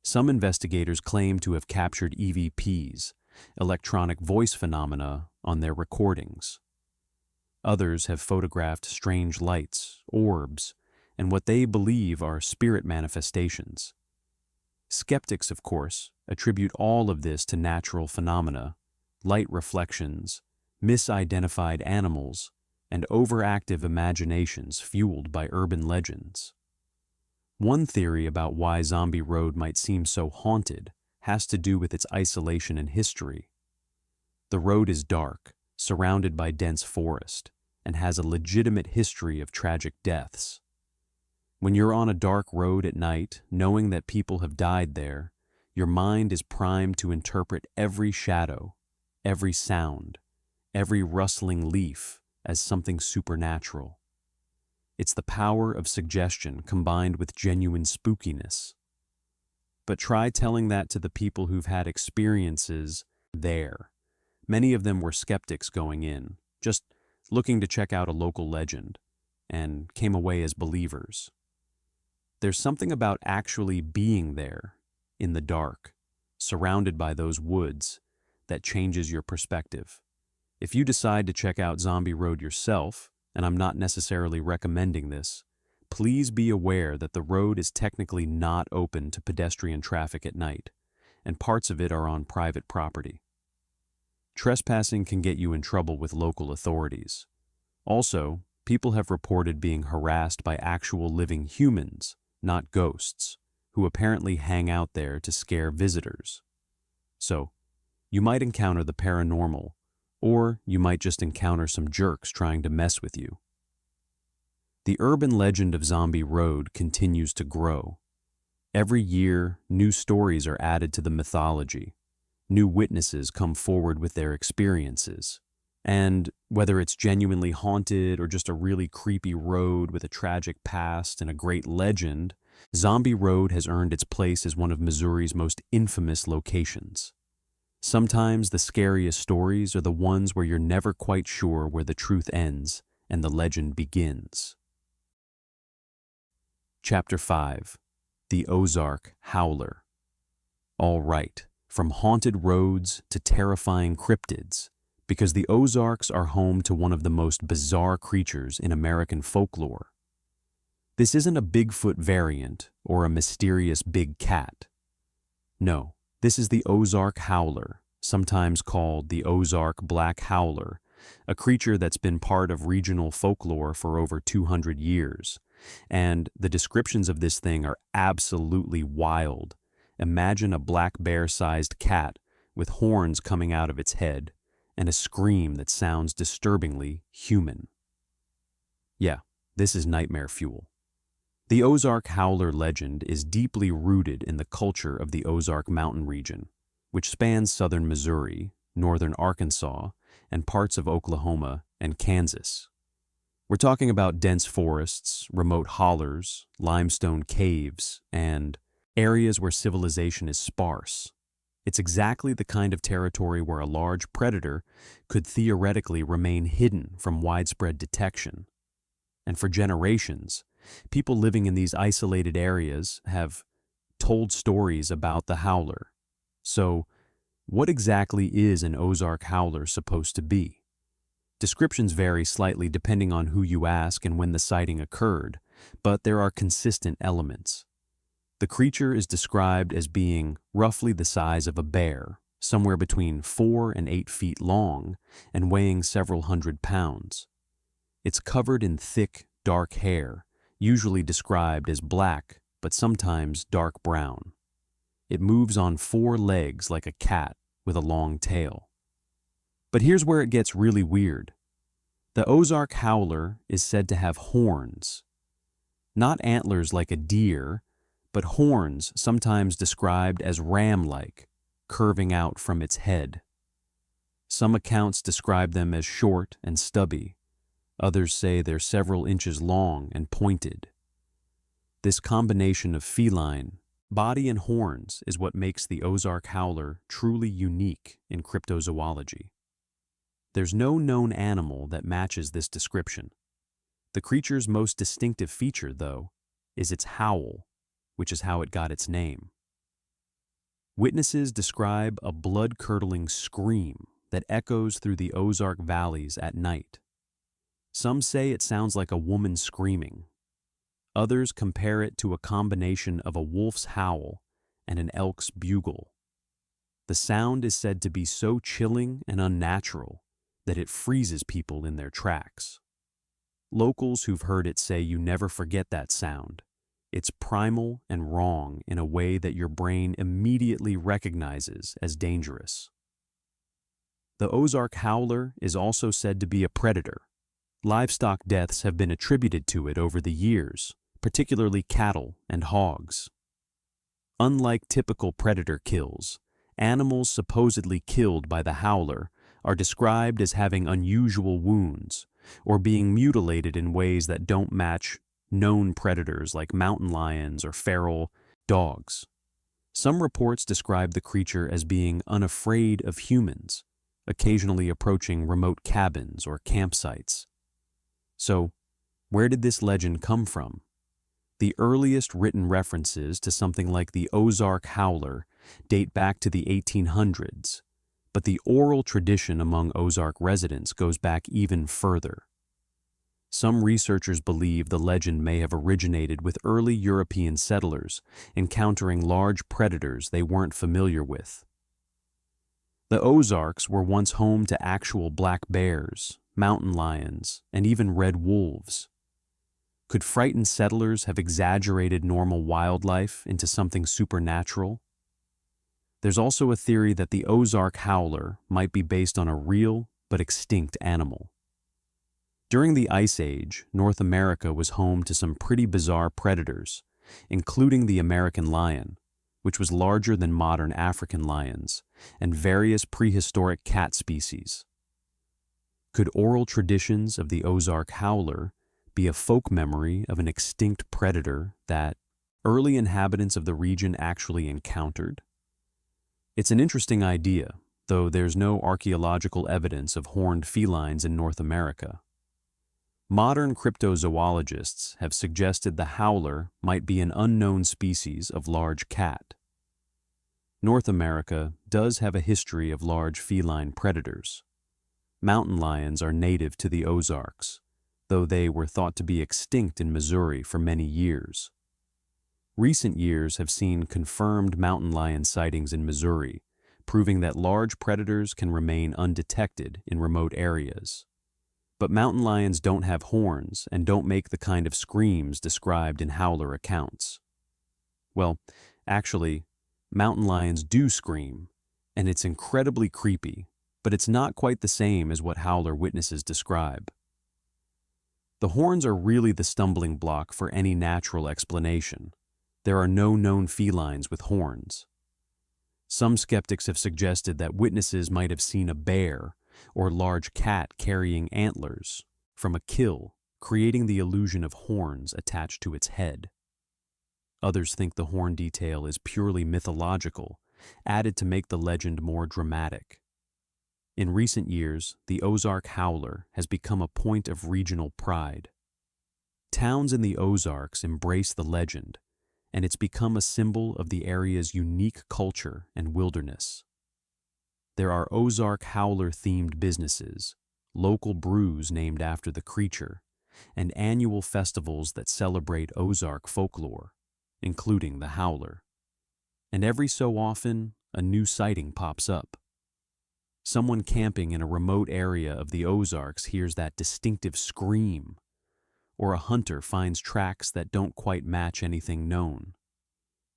Some investigators claim to have captured EVPs, electronic voice phenomena, on their recordings. Others have photographed strange lights, orbs, and what they believe are spirit manifestations. Skeptics, of course, attribute all of this to natural phenomena, light reflections, misidentified animals, and overactive imaginations fueled by urban legends. One theory about why Zombie Road might seem so haunted has to do with its isolation and history. The road is dark, surrounded by dense forest, and has a legitimate history of tragic deaths. When you're on a dark road at night, knowing that people have died there, your mind is primed to interpret every shadow, every sound, every rustling leaf as something supernatural. It's the power of suggestion combined with genuine spookiness. But try telling that to the people who've had experiences there. Many of them were skeptics going in, just looking to check out a local legend, and came away as believers. There's something about actually being there, in the dark, surrounded by those woods, that changes your perspective. If you decide to check out Zombie Road yourself, and I'm not necessarily recommending this, please be aware that the road is technically not open to pedestrian traffic at night, and parts of it are on private property. Trespassing can get you in trouble with local authorities. Also, people have reported being harassed by actual living humans, not ghosts, who apparently hang out there to scare visitors. So, you might encounter the paranormal, or you might just encounter some jerks trying to mess with you. The urban legend of Zombie Road continues to grow. Every year, new stories are added to the mythology. New witnesses come forward with their experiences. And whether it's genuinely haunted or just a really creepy road with a tragic past and a great legend, Zombie Road has earned its place as one of Missouri's most infamous locations. Sometimes the scariest stories are the ones where you're never quite sure where the truth ends and the legend begins. Chapter 5. The Ozark Howler. All right, from haunted roads to terrifying cryptids, because the Ozarks are home to one of the most bizarre creatures in American folklore. This isn't a Bigfoot variant or a mysterious big cat. No, this is the Ozark Howler, sometimes called the Ozark Black Howler, a creature that's been part of regional folklore for over 200 years. And the descriptions of this thing are absolutely wild. Imagine a black bear-sized cat with horns coming out of its head and a scream that sounds disturbingly human. Yeah, this is nightmare fuel. The Ozark Howler legend is deeply rooted in the culture of the Ozark Mountain region, which spans southern Missouri, northern Arkansas, and parts of Oklahoma and Kansas. We're talking about dense forests, remote hollers, limestone caves, and areas where civilization is sparse. It's exactly the kind of territory where a large predator could theoretically remain hidden from widespread detection. And for generations, people living in these isolated areas have told stories about the howler. So, what exactly is an Ozark howler supposed to be? Descriptions vary slightly depending on who you ask and when the sighting occurred, but there are consistent elements. The creature is described as being roughly the size of a bear, somewhere between 4 and 8 feet long, and weighing several hundred pounds. It's covered in thick, dark hair, usually described as black, but sometimes dark brown. It moves on 4 legs like a cat with a long tail. But here's where it gets really weird. The Ozark Howler is said to have horns. Not antlers like a deer, but horns sometimes described as ram-like, curving out from its head. Some accounts describe them as short and stubby. Others say they're several inches long and pointed. This combination of feline, body and horns is what makes the Ozark Howler truly unique in cryptozoology. There's no known animal that matches this description. The creature's most distinctive feature, though, is its howl, which is how it got its name. Witnesses describe a blood-curdling scream that echoes through the Ozark valleys at night. Some say it sounds like a woman screaming. Others compare it to a combination of a wolf's howl and an elk's bugle. The sound is said to be so chilling and unnatural that it freezes people in their tracks. Locals who've heard it say you never forget that sound. It's primal and wrong in a way that your brain immediately recognizes as dangerous. The Ozark Howler is also said to be a predator. Livestock deaths have been attributed to it over the years, particularly cattle and hogs. Unlike typical predator kills, animals supposedly killed by the howler are described as having unusual wounds or being mutilated in ways that don't match known predators like mountain lions or feral dogs. Some reports describe the creature as being unafraid of humans, occasionally approaching remote cabins or campsites. So, where did this legend come from? The earliest written references to something like the Ozark Howler date back to the 1800s, but the oral tradition among Ozark residents goes back even further. Some researchers believe the legend may have originated with early European settlers encountering large predators they weren't familiar with. The Ozarks were once home to actual black bears, mountain lions, and even red wolves. Could frightened settlers have exaggerated normal wildlife into something supernatural? There's also a theory that the Ozark Howler might be based on a real but extinct animal. During the Ice Age, North America was home to some pretty bizarre predators, including the American lion, which was larger than modern African lions, and various prehistoric cat species. Could oral traditions of the Ozark Howler be a folk memory of an extinct predator that early inhabitants of the region actually encountered? It's an interesting idea, though there's no archaeological evidence of horned felines in North America. Modern cryptozoologists have suggested the howler might be an unknown species of large cat. North America does have a history of large feline predators. Mountain lions are native to the Ozarks, though they were thought to be extinct in Missouri for many years. Recent years have seen confirmed mountain lion sightings in Missouri, proving that large predators can remain undetected in remote areas. But mountain lions don't have horns and don't make the kind of screams described in howler accounts. Well, actually, mountain lions do scream, and it's incredibly creepy, but it's not quite the same as what howler witnesses describe. The horns are really the stumbling block for any natural explanation. There are no known felines with horns. Some skeptics have suggested that witnesses might have seen a bear or large cat carrying antlers from a kill, creating the illusion of horns attached to its head. Others think the horn detail is purely mythological, added to make the legend more dramatic. In recent years, the Ozark Howler has become a point of regional pride. Towns in the Ozarks embrace the legend, and it's become a symbol of the area's unique culture and wilderness. There are Ozark Howler-themed businesses, local brews named after the creature, and annual festivals that celebrate Ozark folklore, including the howler. And every so often, a new sighting pops up. Someone camping in a remote area of the Ozarks hears that distinctive scream, or a hunter finds tracks that don't quite match anything known,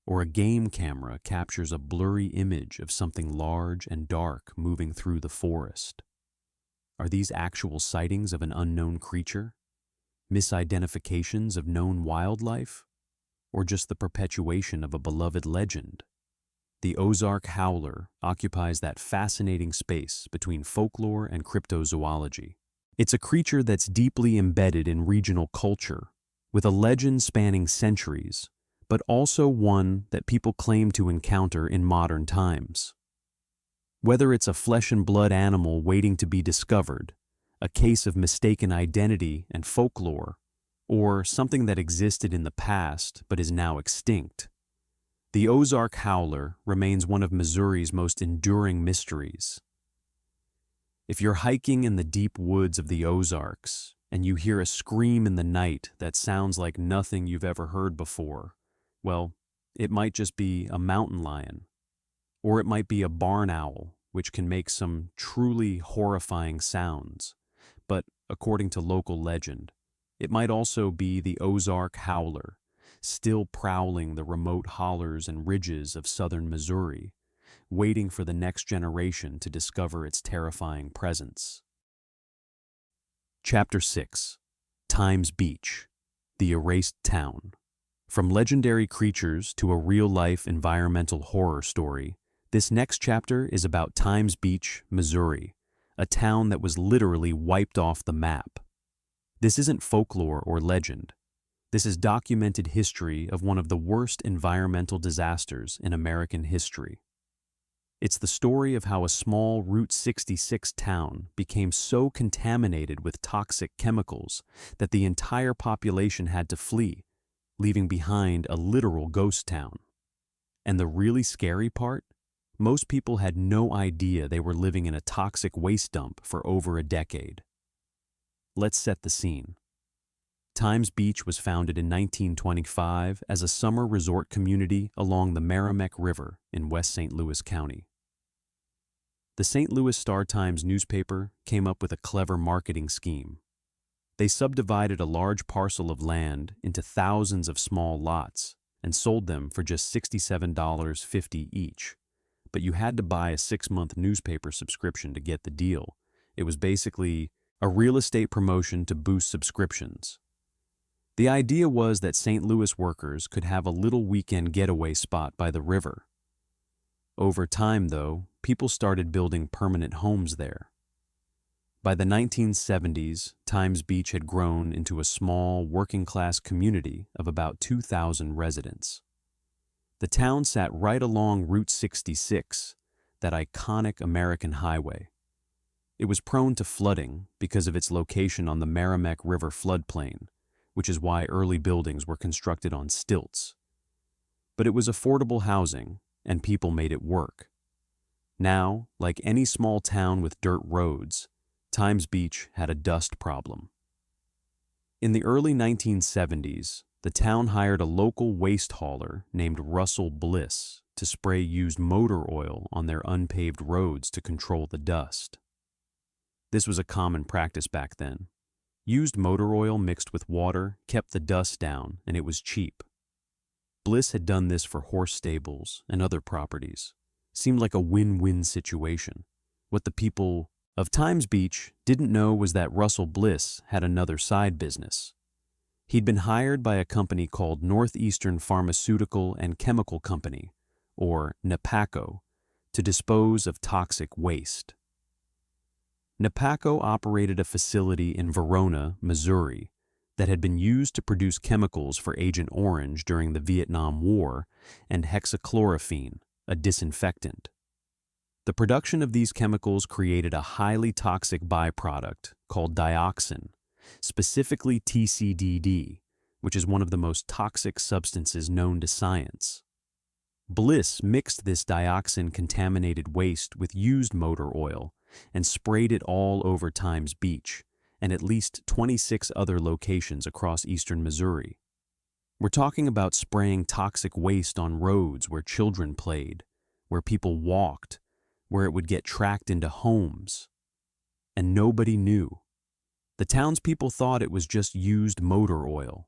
or a game camera captures a blurry image of something large and dark moving through the forest. Are these actual sightings of an unknown creature? Misidentifications of known wildlife? Or just the perpetuation of a beloved legend? The Ozark Howler occupies that fascinating space between folklore and cryptozoology. It's a creature that's deeply embedded in regional culture, with a legend spanning centuries, but also one that people claim to encounter in modern times. Whether it's a flesh-and-blood animal waiting to be discovered, a case of mistaken identity and folklore, or something that existed in the past but is now extinct, the Ozark Howler remains one of Missouri's most enduring mysteries. If you're hiking in the deep woods of the Ozarks and you hear a scream in the night that sounds like nothing you've ever heard before, well, it might just be a mountain lion, or it might be a barn owl, which can make some truly horrifying sounds. But according to local legend, it might also be the Ozark Howler, still prowling the remote hollers and ridges of southern Missouri, waiting for the next generation to discover its terrifying presence. Chapter 6. Times Beach, the Erased Town. From legendary creatures to a real-life environmental horror story, this next chapter is about Times Beach, Missouri, a town that was literally wiped off the map. This isn't folklore or legend. This is documented history of one of the worst environmental disasters in American history. It's the story of how a small Route 66 town became so contaminated with toxic chemicals that the entire population had to flee, leaving behind a literal ghost town. And the really scary part? Most people had no idea they were living in a toxic waste dump for over a decade. Let's set the scene. Times Beach was founded in 1925 as a summer resort community along the Merrimack River in West St. Louis County. The St. Louis Star-Times newspaper came up with a clever marketing scheme. They subdivided a large parcel of land into thousands of small lots and sold them for just $67.50 each. But you had to buy a 6-month newspaper subscription to get the deal. It was basically a real estate promotion to boost subscriptions. The idea was that St. Louis workers could have a little weekend getaway spot by the river. Over time, though, people started building permanent homes there. By the 1970s, Times Beach had grown into a small, working-class community of about 2,000 residents. The town sat right along Route 66, that iconic American highway. It was prone to flooding because of its location on the Merrimack River floodplain, which is why early buildings were constructed on stilts. But it was affordable housing, and people made it work. Now, like any small town with dirt roads, Times Beach had a dust problem. In the early 1970s, the town hired a local waste hauler named Russell Bliss to spray used motor oil on their unpaved roads to control the dust. This was a common practice back then. Used motor oil mixed with water kept the dust down, and it was cheap. Bliss had done this for horse stables and other properties. Seemed like a win-win situation. What the people of Times Beach didn't know was that Russell Bliss had another side business. He'd been hired by a company called Northeastern Pharmaceutical and Chemical Company, or NAPACO, to dispose of toxic waste. NAPACO operated a facility in Verona, Missouri, that had been used to produce chemicals for Agent Orange during the Vietnam War and hexachlorophene, a disinfectant. The production of these chemicals created a highly toxic byproduct called dioxin, specifically TCDD, which is one of the most toxic substances known to science. Bliss mixed this dioxin-contaminated waste with used motor oil and sprayed it all over Times Beach and at least 26 other locations across eastern Missouri. We're talking about spraying toxic waste on roads where children played, where people walked, where it would get tracked into homes. And nobody knew. The townspeople thought it was just used motor oil.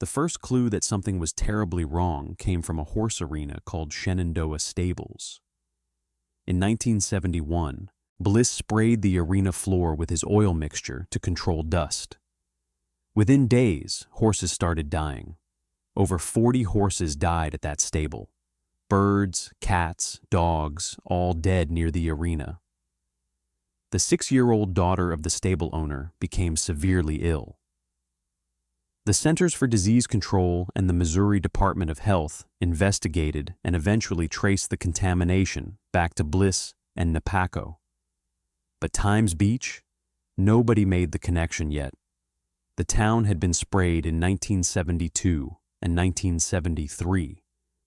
The first clue that something was terribly wrong came from a horse arena called Shenandoah Stables. In 1971, Bliss sprayed the arena floor with his oil mixture to control dust. Within days, horses started dying. Over 40 horses died at that stable. Birds, cats, dogs, all dead near the arena. The 6-year-old daughter of the stable owner became severely ill. The Centers for Disease Control and the Missouri Department of Health investigated and eventually traced the contamination back to Bliss and NAPACO. But Times Beach? Nobody made the connection yet. The town had been sprayed in 1972 and 1973.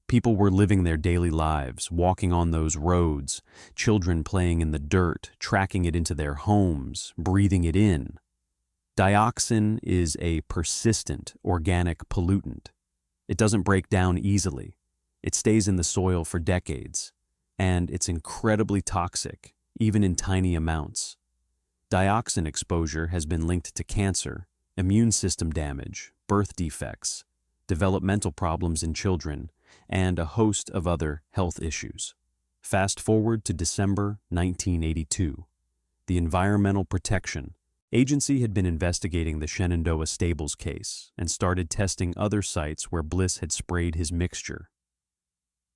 People were living their daily lives, walking on those roads, children playing in the dirt, tracking it into their homes, breathing it in. Dioxin is a persistent organic pollutant. It doesn't break down easily. It stays in the soil for decades, and it's incredibly toxic, even in tiny amounts. Dioxin exposure has been linked to cancer, immune system damage, birth defects, developmental problems in children, and a host of other health issues. Fast forward to December 1982. The Environmental Protection Agency had been investigating the Shenandoah Stables case and started testing other sites where Bliss had sprayed his mixture.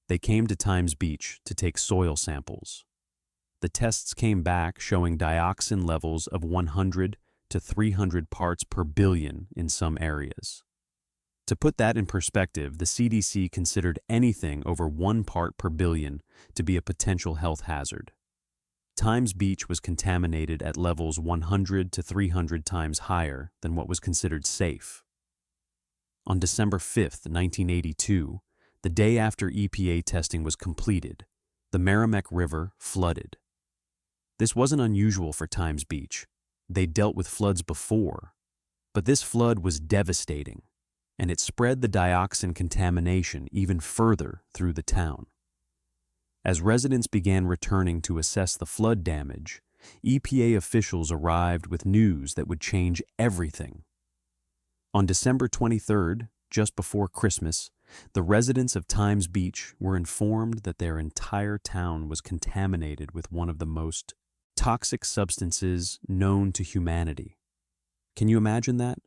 They came to Times Beach to take soil samples. The tests came back showing dioxin levels of 100 to 300 parts per billion in some areas. To put that in perspective, the CDC considered anything over 1 part per billion to be a potential health hazard. Times Beach was contaminated at levels 100 to 300 times higher than what was considered safe. On December 5, 1982, the day after EPA testing was completed, the Merrimack River flooded. This wasn't unusual for Times Beach. They dealt with floods before. But this flood was devastating, and it spread the dioxin contamination even further through the town. As residents began returning to assess the flood damage, EPA officials arrived with news that would change everything. On December 23rd, just before Christmas, the residents of Times Beach were informed that their entire town was contaminated with one of the most toxic substances known to humanity. Can you imagine that?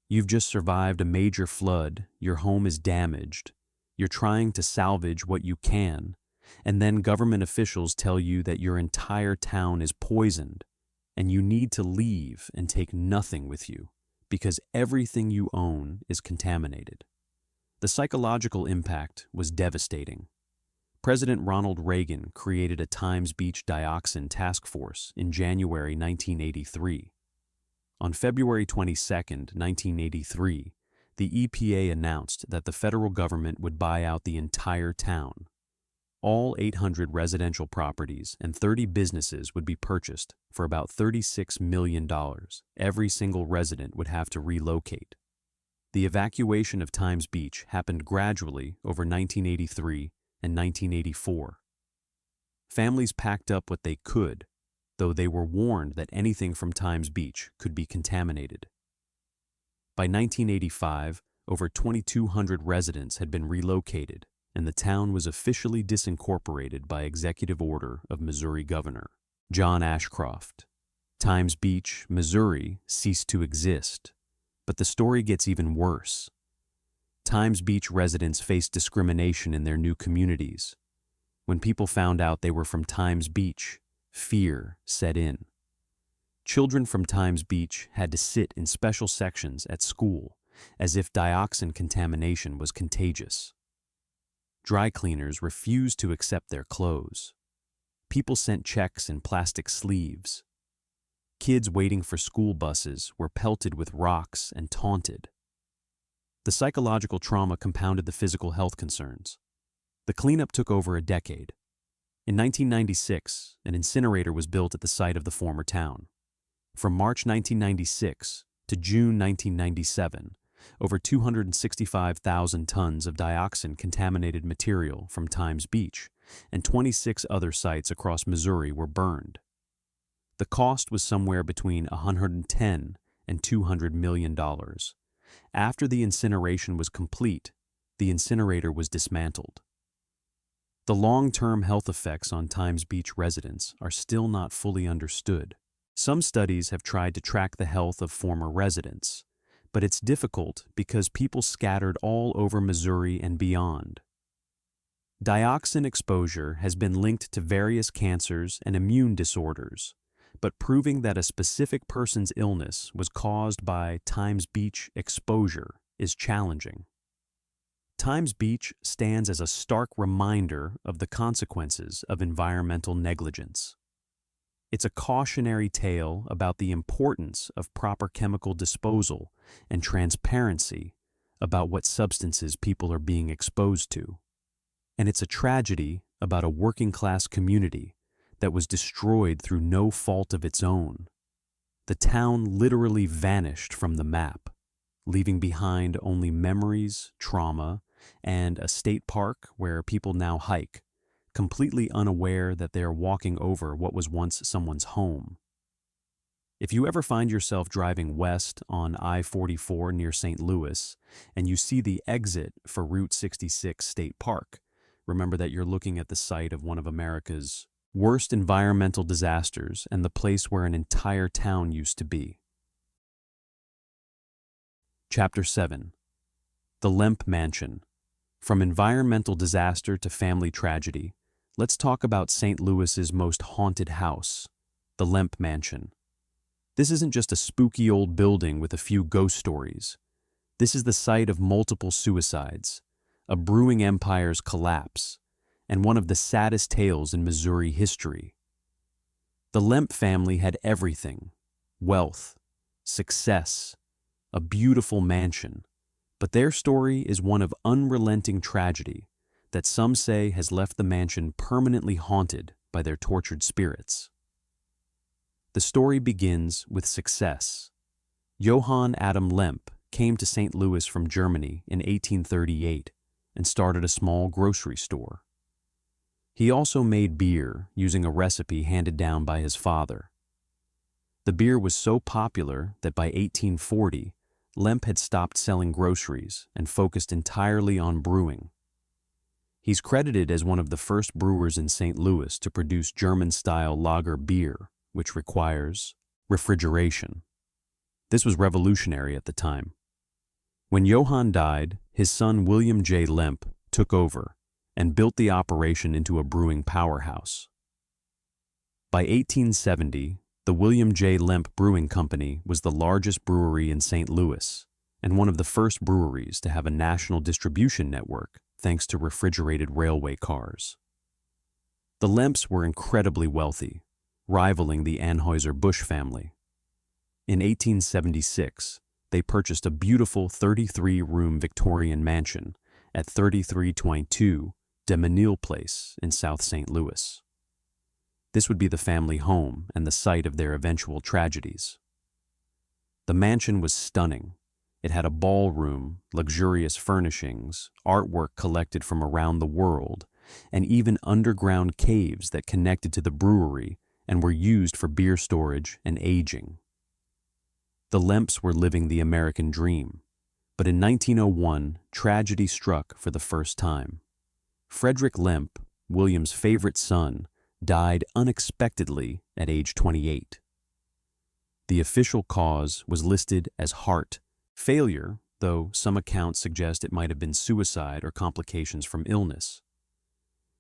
You've just survived a major flood, your home is damaged, you're trying to salvage what you can, and then government officials tell you that your entire town is poisoned, and you need to leave and take nothing with you, because everything you own is contaminated. The psychological impact was devastating. President Ronald Reagan created a Times Beach dioxin task force in January 1983. On February 22, 1983, the EPA announced that the federal government would buy out the entire town. All 800 residential properties and 30 businesses would be purchased for about $36 million. Every single resident would have to relocate. The evacuation of Times Beach happened gradually over 1983 and 1984. Families packed up what they could, though they were warned that anything from Times Beach could be contaminated. By 1985, over 2,200 residents had been relocated, and the town was officially disincorporated by executive order of Missouri Governor John Ashcroft. Times Beach, Missouri, ceased to exist. But the story gets even worse. Times Beach residents faced discrimination in their new communities. When people found out they were from Times Beach, fear set in. Children from Times Beach had to sit in special sections at school, as if dioxin contamination was contagious. Dry cleaners refused to accept their clothes. People sent checks in plastic sleeves. Kids waiting for school buses were pelted with rocks and taunted. The psychological trauma compounded the physical health concerns. The cleanup took over a decade. In 1996, an incinerator was built at the site of the former town. From March 1996 to June 1997, over 265,000 tons of dioxin-contaminated material from Times Beach and 26 other sites across Missouri were burned. The cost was somewhere between $110 and $200 million. After the incineration was complete, the incinerator was dismantled. The long-term health effects on Times Beach residents are still not fully understood. Some studies have tried to track the health of former residents, but it's difficult because people scattered all over Missouri and beyond. Dioxin exposure has been linked to various cancers and immune disorders, but proving that a specific person's illness was caused by Times Beach exposure is challenging. Times Beach stands as a stark reminder of the consequences of environmental negligence. It's a cautionary tale about the importance of proper chemical disposal and transparency about what substances people are being exposed to. And it's a tragedy about a working-class community that was destroyed through no fault of its own. The town literally vanished from the map, leaving behind only memories, trauma, and a state park where people now hike, completely unaware that they are walking over what was once someone's home. If you ever find yourself driving west on I-44 near St. Louis and you see the exit for Route 66 State Park, remember that you're looking at the site of one of America's worst environmental disasters and the place where an entire town used to be. Chapter 7. The Lemp Mansion. From environmental disaster to family tragedy, let's talk about St. Louis's most haunted house, the Lemp Mansion. This isn't just a spooky old building with a few ghost stories. This is the site of multiple suicides, a brewing empire's collapse, and one of the saddest tales in Missouri history. The Lemp family had everything: wealth, success, a beautiful mansion, but their story is one of unrelenting tragedy that some say has left the mansion permanently haunted by their tortured spirits. The story begins with success. Johann Adam Lemp came to St. Louis from Germany in 1838 and started a small grocery store. He also made beer using a recipe handed down by his father. The beer was so popular that by 1840, Lemp had stopped selling groceries and focused entirely on brewing. He's credited as one of the first brewers in St. Louis to produce German-style lager beer, which requires refrigeration. This was revolutionary at the time. When Johann died, his son William J. Lemp took over and built the operation into a brewing powerhouse. By 1870, the William J. Lemp Brewing Company was the largest brewery in St. Louis and one of the first breweries to have a national distribution network thanks to refrigerated railway cars. The Lemps were incredibly wealthy, rivaling the Anheuser-Busch family. In 1876, they purchased a beautiful 33-room Victorian mansion at 3322 de Menil Place in South St. Louis. This would be the family home and the site of their eventual tragedies. The mansion was stunning. It had a ballroom, luxurious furnishings, artwork collected from around the world, and even underground caves that connected to the brewery and were used for beer storage and aging. The Lemps were living the American dream, but in 1901, tragedy struck for the first time. Frederick Lemp, William's favorite son, died unexpectedly at age 28. The official cause was listed as heart failure, though some accounts suggest it might have been suicide or complications from illness.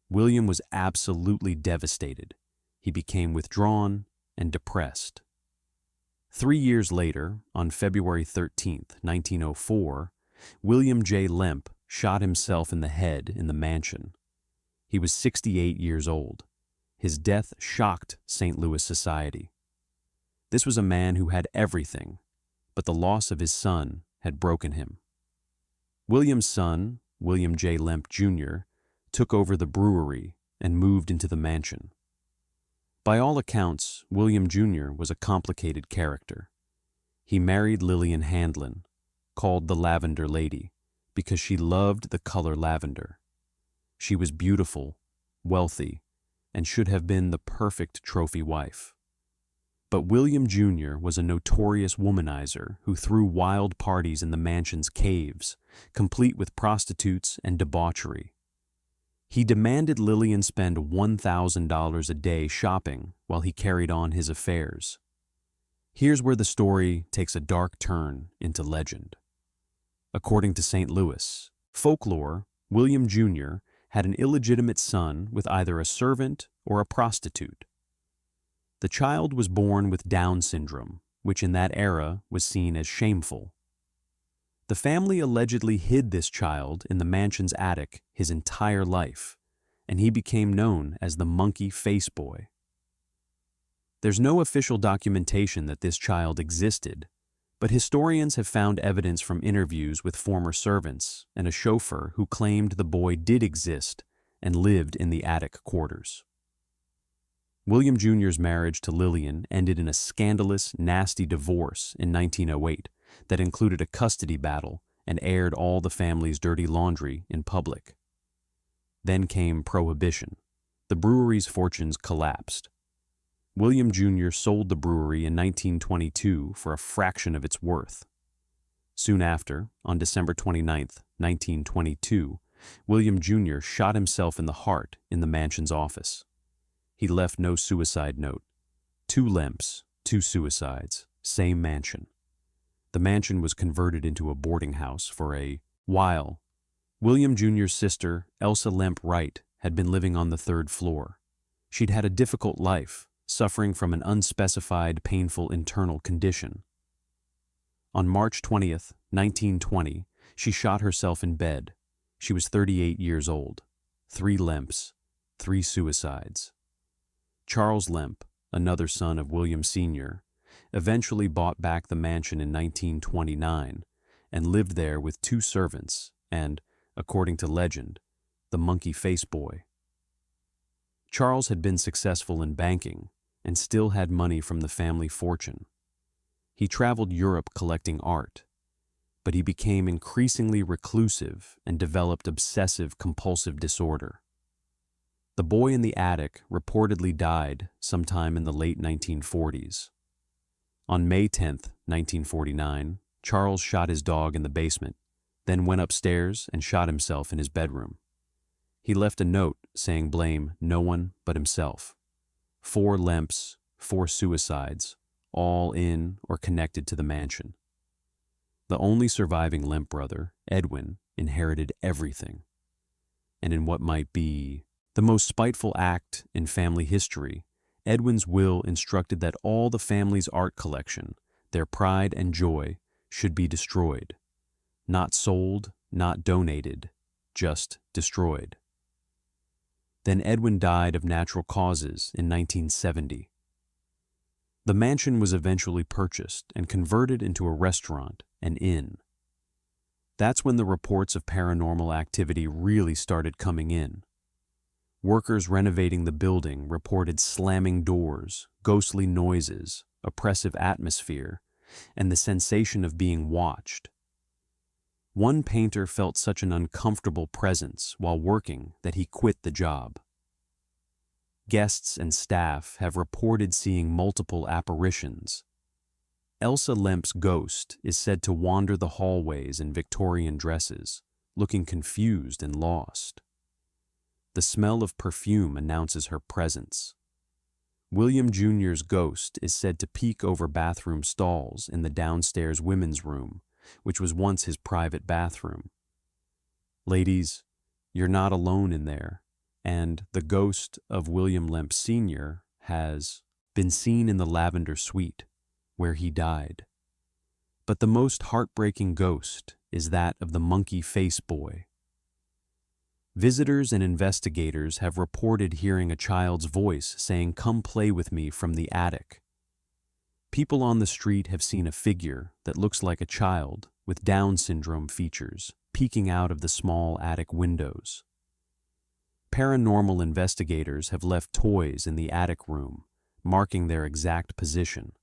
William was absolutely devastated. He became withdrawn and depressed. 3 years later, on February 13, 1904, William J. Lemp shot himself in the head in the mansion. He was 68 years old. His death shocked St. Louis society. This was a man who had everything, but the loss of his son had broken him. William's son, William J. Lemp Jr., took over the brewery and moved into the mansion. By all accounts, William Jr. was a complicated character. He married Lillian Handlin, called the Lavender Lady, because she loved the color lavender. She was beautiful, wealthy, and should have been the perfect trophy wife. But William Jr. was a notorious womanizer who threw wild parties in the mansion's caves, complete with prostitutes and debauchery. He demanded Lillian spend $1,000 a day shopping while he carried on his affairs. Here's where the story takes a dark turn into legend. According to St. Louis Folklore, William Jr. had an illegitimate son with either a servant or a prostitute. The child was born with Down syndrome, which in that era was seen as shameful. The family allegedly hid this child in the mansion's attic his entire life, and he became known as the Monkey Face Boy. There's no official documentation that this child existed, but historians have found evidence from interviews with former servants and a chauffeur who claimed the boy did exist and lived in the attic quarters. William Jr.'s marriage to Lillian ended in a scandalous, nasty divorce in 1908 that included a custody battle and aired all the family's dirty laundry in public. Then came Prohibition. The brewery's fortunes collapsed. William Jr. sold the brewery in 1922 for a fraction of its worth. Soon after, on December 29, 1922, William Jr. shot himself in the heart in the mansion's office. He left no suicide note. 2 Lemps, 2 suicides, same mansion. The mansion was converted into a boarding house for a while. William Jr.'s sister, Elsa Lemp Wright, had been living on the 3rd floor. She'd had a difficult life, suffering from an unspecified, painful internal condition. On March 20th, 1920, she shot herself in bed. She was 38 years old. 3 Lemps, 3 suicides. Charles Lemp, another son of William Sr., eventually bought back the mansion in 1929 and lived there with 2 servants and, according to legend, the Monkey Face Boy. Charles had been successful in banking and still had money from the family fortune. He traveled Europe collecting art, but he became increasingly reclusive and developed obsessive-compulsive disorder. The boy in the attic reportedly died sometime in the late 1940s. On May 10, 1949, Charles shot his dog in the basement, then went upstairs and shot himself in his bedroom. He left a note saying blame no one but himself. 4 Lemps, 4 suicides, all in or connected to the mansion. The only surviving Lemp brother, Edwin, inherited everything. And in what might be the most spiteful act in family history, Edwin's will instructed that all the family's art collection, their pride and joy, should be destroyed. Not sold, not donated, just destroyed. Then Edwin died of natural causes in 1970. The mansion was eventually purchased and converted into a restaurant, an inn. That's when the reports of paranormal activity really started coming in. Workers renovating the building reported slamming doors, ghostly noises, oppressive atmosphere, and the sensation of being watched. One painter felt such an uncomfortable presence while working that he quit the job. Guests and staff have reported seeing multiple apparitions. Elsa Lemp's ghost is said to wander the hallways in Victorian dresses, looking confused and lost. The smell of perfume announces her presence. William Jr.'s ghost is said to peek over bathroom stalls in the downstairs women's room, which was once his private bathroom. Ladies, you're not alone in there, and the ghost of William Lemp Sr. has been seen in the lavender suite, where he died. But the most heartbreaking ghost is that of the monkey face boy. Visitors and investigators have reported hearing a child's voice saying, "Come play with me," from the attic. People on the street have seen a figure that looks like a child with Down syndrome features peeking out of the small attic windows. Paranormal investigators have left toys in the attic room, marking their exact position.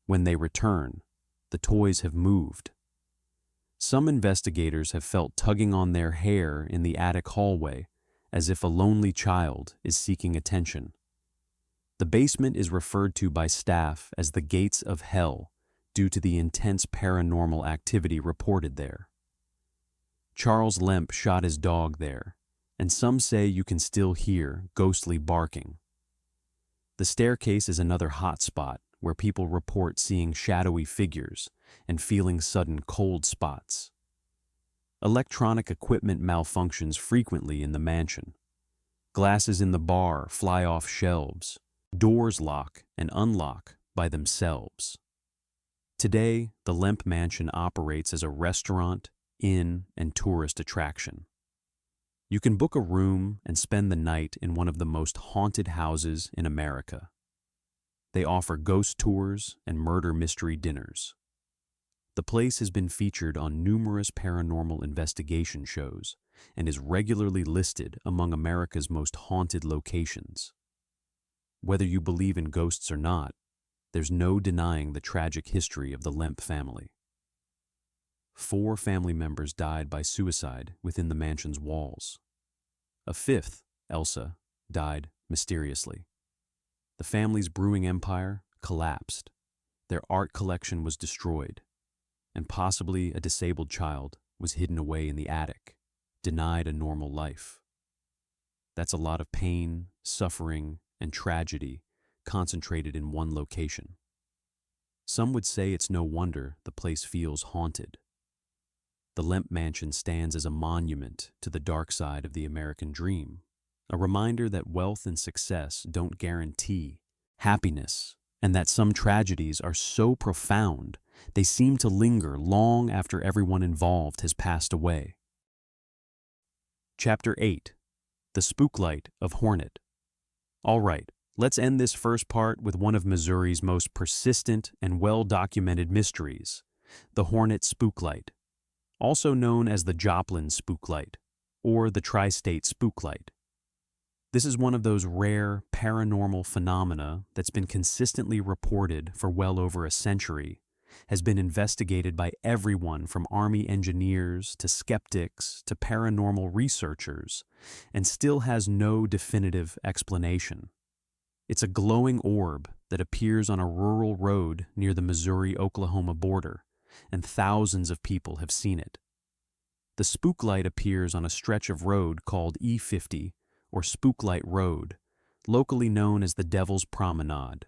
When they return, the toys have moved. Some investigators have felt tugging on their hair in the attic hallway, as if a lonely child is seeking attention. The basement is referred to by staff as the gates of hell due to the intense paranormal activity reported there. Charles Lemp shot his dog there, and some say you can still hear ghostly barking. The staircase is another hot spot where people report seeing shadowy figures and feeling sudden cold spots. Electronic equipment malfunctions frequently in the mansion. Glasses in the bar fly off shelves. Doors lock and unlock by themselves. Today, the Lemp Mansion operates as a restaurant, inn, and tourist attraction. You can book a room and spend the night in one of the most haunted houses in America. They offer ghost tours and murder mystery dinners. The place has been featured on numerous paranormal investigation shows and is regularly listed among America's most haunted locations. Whether you believe in ghosts or not, there's no denying the tragic history of the Lemp family. 4 family members died by suicide within the mansion's walls. A 5th, Elsa, died mysteriously. The family's brewing empire collapsed. Their art collection was destroyed, and possibly a disabled child was hidden away in the attic, denied a normal life. That's a lot of pain, suffering, and tragedy concentrated in one location. Some would say it's no wonder the place feels haunted. The Lemp Mansion stands as a monument to the dark side of the American dream, a reminder that wealth and success don't guarantee happiness, and that some tragedies are so profound they seem to linger long after everyone involved has passed away. Chapter 8. The Spooklight of Hornet. All right, let's end this first part with one of Missouri's most persistent and well-documented mysteries, the Hornet Spooklight, also known as the Joplin Spooklight or the Tri-State Spooklight. This is one of those rare paranormal phenomena that's been consistently reported for well over a century, has been investigated by everyone from Army engineers to skeptics to paranormal researchers, and still has no definitive explanation. It's a glowing orb that appears on a rural road near the Missouri-Oklahoma border, and thousands of people have seen it. The spooklight appears on a stretch of road called E50, or Spooklight Road, locally known as the Devil's Promenade.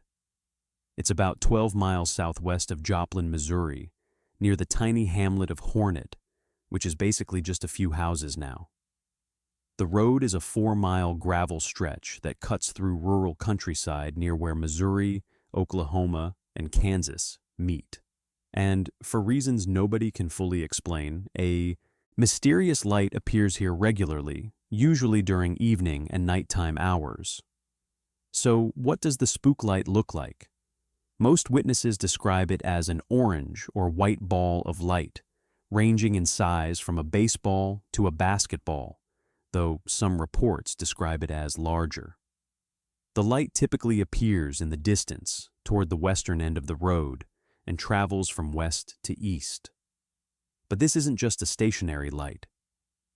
It's about 12 miles southwest of Joplin, Missouri, near the tiny hamlet of Hornet, which is basically just a few houses now. The road is a 4-mile gravel stretch that cuts through rural countryside near where Missouri, Oklahoma, and Kansas meet. And, for reasons nobody can fully explain, a mysterious light appears here regularly, usually during evening and nighttime hours. So, what does the spooklight look like? Most witnesses describe it as an orange or white ball of light, ranging in size from a baseball to a basketball, though some reports describe it as larger. The light typically appears in the distance, toward the western end of the road, and travels from west to east. But this isn't just a stationary light.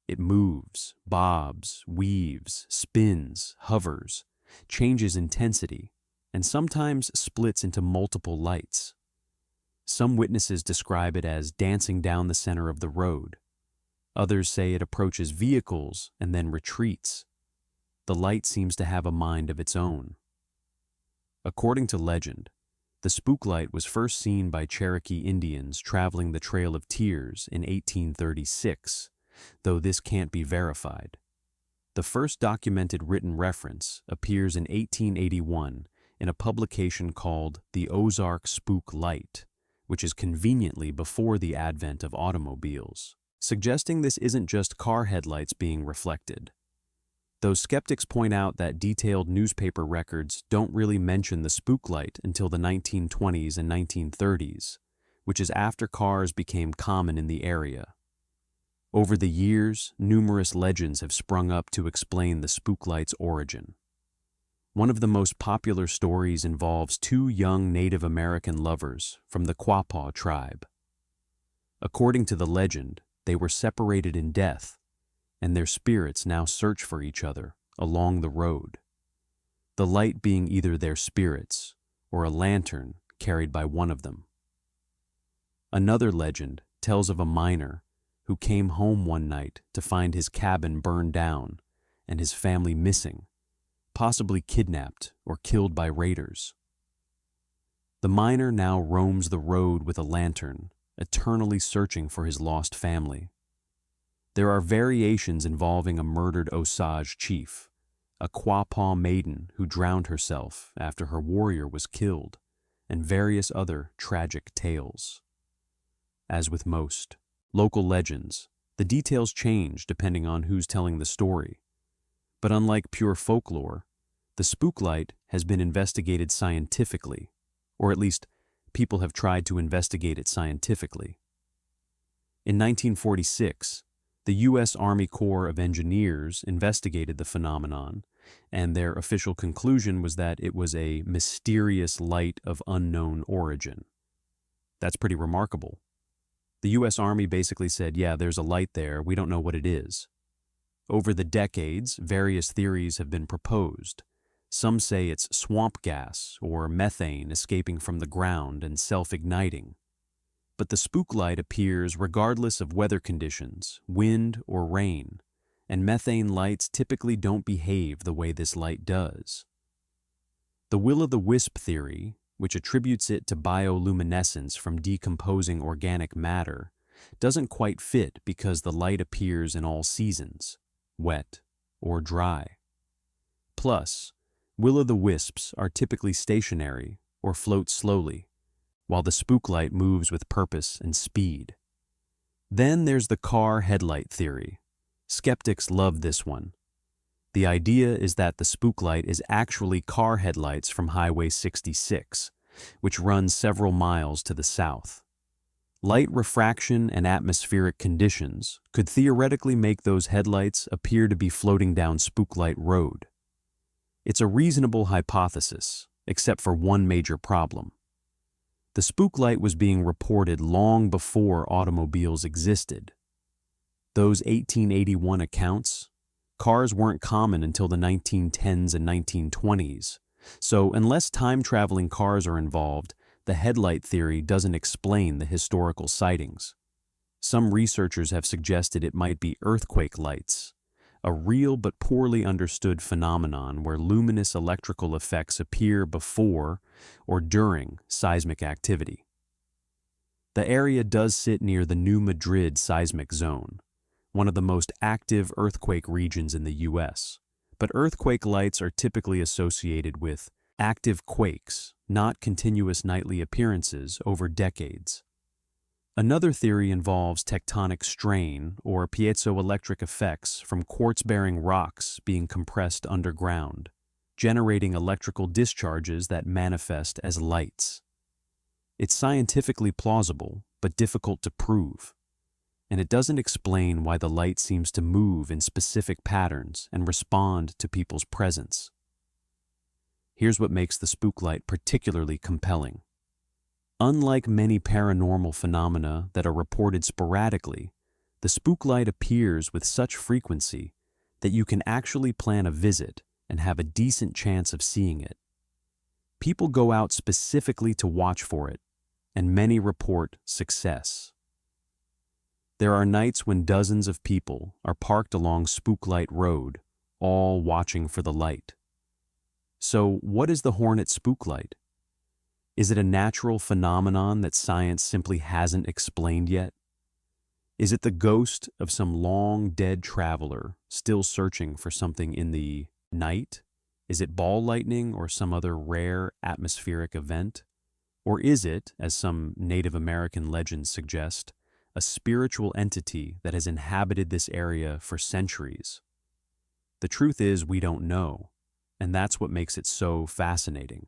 It moves, bobs, weaves, spins, hovers, changes intensity, and sometimes splits into multiple lights. Some witnesses describe it as dancing down the center of the road. Others say it approaches vehicles and then retreats. The light seems to have a mind of its own. According to legend, the spooklight was first seen by Cherokee Indians traveling the Trail of Tears in 1836, though this can't be verified. The first documented written reference appears in 1881 in a publication called The Ozark Spooklight, which is conveniently before the advent of automobiles, suggesting this isn't just car headlights being reflected. Though skeptics point out that detailed newspaper records don't really mention the spooklight until the 1920s and 1930s, which is after cars became common in the area. Over the years, numerous legends have sprung up to explain the spooklight's origin. One of the most popular stories involves two young Native American lovers from the Quapaw tribe. According to the legend, they were separated in death, and their spirits now search for each other along the road, the light being either their spirits or a lantern carried by one of them. Another legend tells of a miner who came home one night to find his cabin burned down and his family missing, possibly kidnapped or killed by raiders. The miner now roams the road with a lantern, eternally searching for his lost family. There are variations involving a murdered Osage chief, a Quapaw maiden who drowned herself after her warrior was killed, and various other tragic tales. As with most local legends, the details change depending on who's telling the story. But unlike pure folklore, the spooklight has been investigated scientifically, or at least people have tried to investigate it scientifically. In 1946, the U.S. Army Corps of Engineers investigated the phenomenon, and their official conclusion was that it was a mysterious light of unknown origin. That's pretty remarkable. The U.S. Army basically said, yeah, there's a light there, we don't know what it is. Over the decades, various theories have been proposed. Some say it's swamp gas or methane escaping from the ground and self-igniting. But the spooklight appears regardless of weather conditions, wind or rain, and methane lights typically don't behave the way this light does. The will-o'-the-wisp theory, which attributes it to bioluminescence from decomposing organic matter, doesn't quite fit because the light appears in all seasons, wet or dry. Plus, will-o'-the-wisps are typically stationary or float slowly, while the spooklight moves with purpose and speed. Then there's the car headlight theory. Skeptics love this one. The idea is that the spooklight is actually car headlights from Highway 66, which runs several miles to the south. Light refraction and atmospheric conditions could theoretically make those headlights appear to be floating down Spooklight Road. It's a reasonable hypothesis, except for one major problem. The spooklight was being reported long before automobiles existed. Those 1881 accounts, cars weren't common until the 1910s and 1920s, so unless time-traveling cars are involved, the headlight theory doesn't explain the historical sightings. Some researchers have suggested it might be earthquake lights, a real but poorly understood phenomenon where luminous electrical effects appear before or during seismic activity. The area does sit near the New Madrid seismic zone, one of the most active earthquake regions in the U.S., but earthquake lights are typically associated with active quakes, not continuous nightly appearances over decades. Another theory involves tectonic strain or piezoelectric effects from quartz-bearing rocks being compressed underground, generating electrical discharges that manifest as lights. It's scientifically plausible, but difficult to prove, and it doesn't explain why the light seems to move in specific patterns and respond to people's presence. Here's what makes the spooklight particularly compelling. Unlike many paranormal phenomena that are reported sporadically, the spooklight appears with such frequency that you can actually plan a visit and have a decent chance of seeing it. People go out specifically to watch for it, and many report success. There are nights when dozens of people are parked along Spooklight Road, all watching for the light. So, what is the Hornet spooklight? Is it a natural phenomenon that science simply hasn't explained yet? Is it the ghost of some long-dead traveler still searching for something in the night? Is it ball lightning or some other rare atmospheric event? Or is it, as some Native American legends suggest, a spiritual entity that has inhabited this area for centuries? The truth is, we don't know, and that's what makes it so fascinating.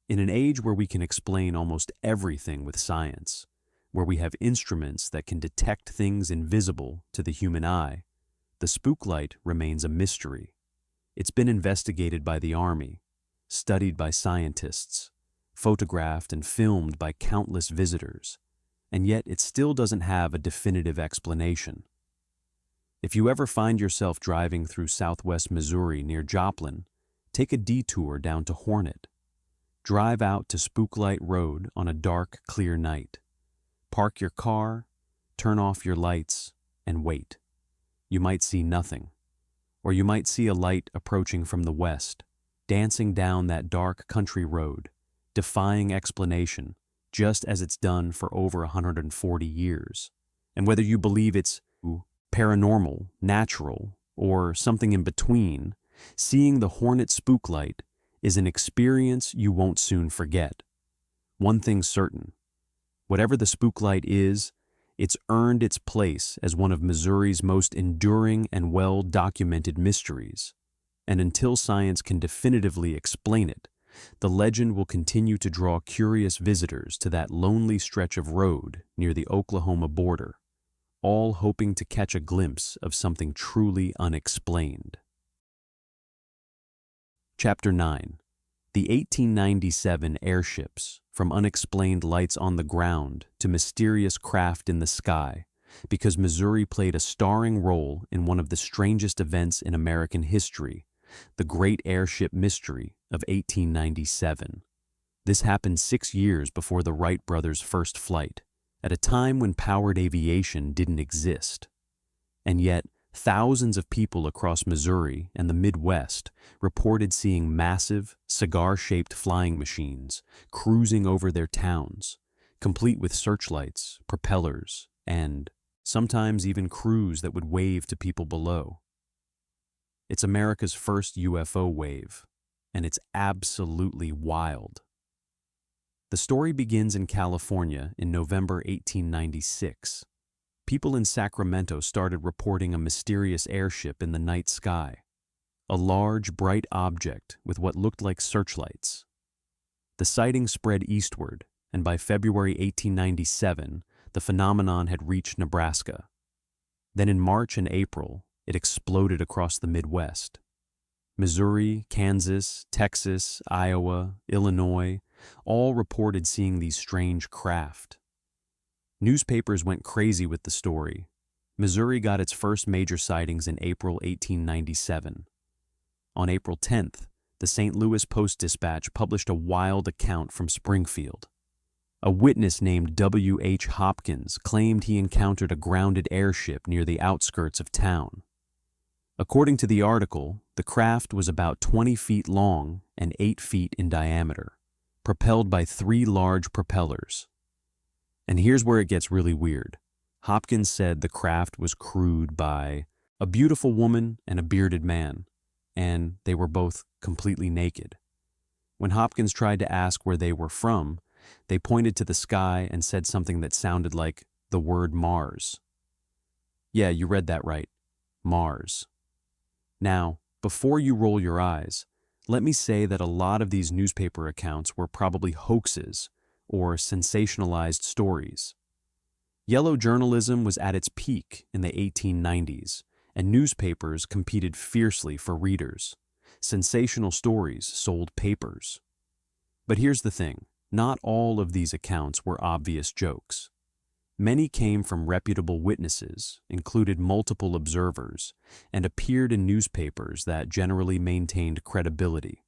In an age where we can explain almost everything with science, where we have instruments that can detect things invisible to the human eye, the spooklight remains a mystery. It's been investigated by the Army, studied by scientists, photographed and filmed by countless visitors, and yet it still doesn't have a definitive explanation. If you ever find yourself driving through southwest Missouri near Joplin, take a detour down to Hornet. Drive out to Spooklight Road on a dark, clear night. Park your car, turn off your lights, and wait. You might see nothing. Or you might see a light approaching from the west, dancing down that dark country road, defying explanation, just as it's done for over 140 years. And whether you believe it's paranormal, natural, or something in between, seeing the Hornet spooklight is an experience you won't soon forget. One thing's certain. Whatever the spooklight is, it's earned its place as one of Missouri's most enduring and well-documented mysteries. And until science can definitively explain it, the legend will continue to draw curious visitors to that lonely stretch of road near the Oklahoma border, all hoping to catch a glimpse of something truly unexplained. Chapter 9. The 1897 Airships, from unexplained lights on the ground to mysterious craft in the sky, because Missouri played a starring role in one of the strangest events in American history, the Great Airship Mystery of 1897. This happened 6 years before the Wright brothers' first flight, at a time when powered aviation didn't exist. And yet, thousands of people across Missouri and the Midwest reported seeing massive, cigar-shaped flying machines cruising over their towns, complete with searchlights, propellers, and sometimes even crews that would wave to people below. It's America's first UFO wave, and it's absolutely wild. The story begins in California in November 1896. People in Sacramento started reporting a mysterious airship in the night sky, a large, bright object with what looked like searchlights. The sighting spread eastward, and by February 1897, the phenomenon had reached Nebraska. Then in March and April, it exploded across the Midwest. Missouri, Kansas, Texas, Iowa, Illinois, all reported seeing these strange craft. Newspapers went crazy with the story. Missouri got its first major sightings in April 1897. On April 10th, the St. Louis Post-Dispatch published a wild account from Springfield. A witness named W.H. Hopkins claimed he encountered a grounded airship near the outskirts of town. According to the article, the craft was about 20 feet long and 8 feet in diameter, propelled by 3 large propellers. And here's where it gets really weird. Hopkins said the craft was crewed by a beautiful woman and a bearded man, and they were both completely naked. When Hopkins tried to ask where they were from, they pointed to the sky and said something that sounded like the word Mars. Yeah, you read that right. Mars. Now, before you roll your eyes, let me say that a lot of these newspaper accounts were probably hoaxes or sensationalized stories. Yellow journalism was at its peak in the 1890s, and newspapers competed fiercely for readers. Sensational stories sold papers. But here's the thing, not all of these accounts were obvious jokes. Many came from reputable witnesses, included multiple observers, and appeared in newspapers that generally maintained credibility.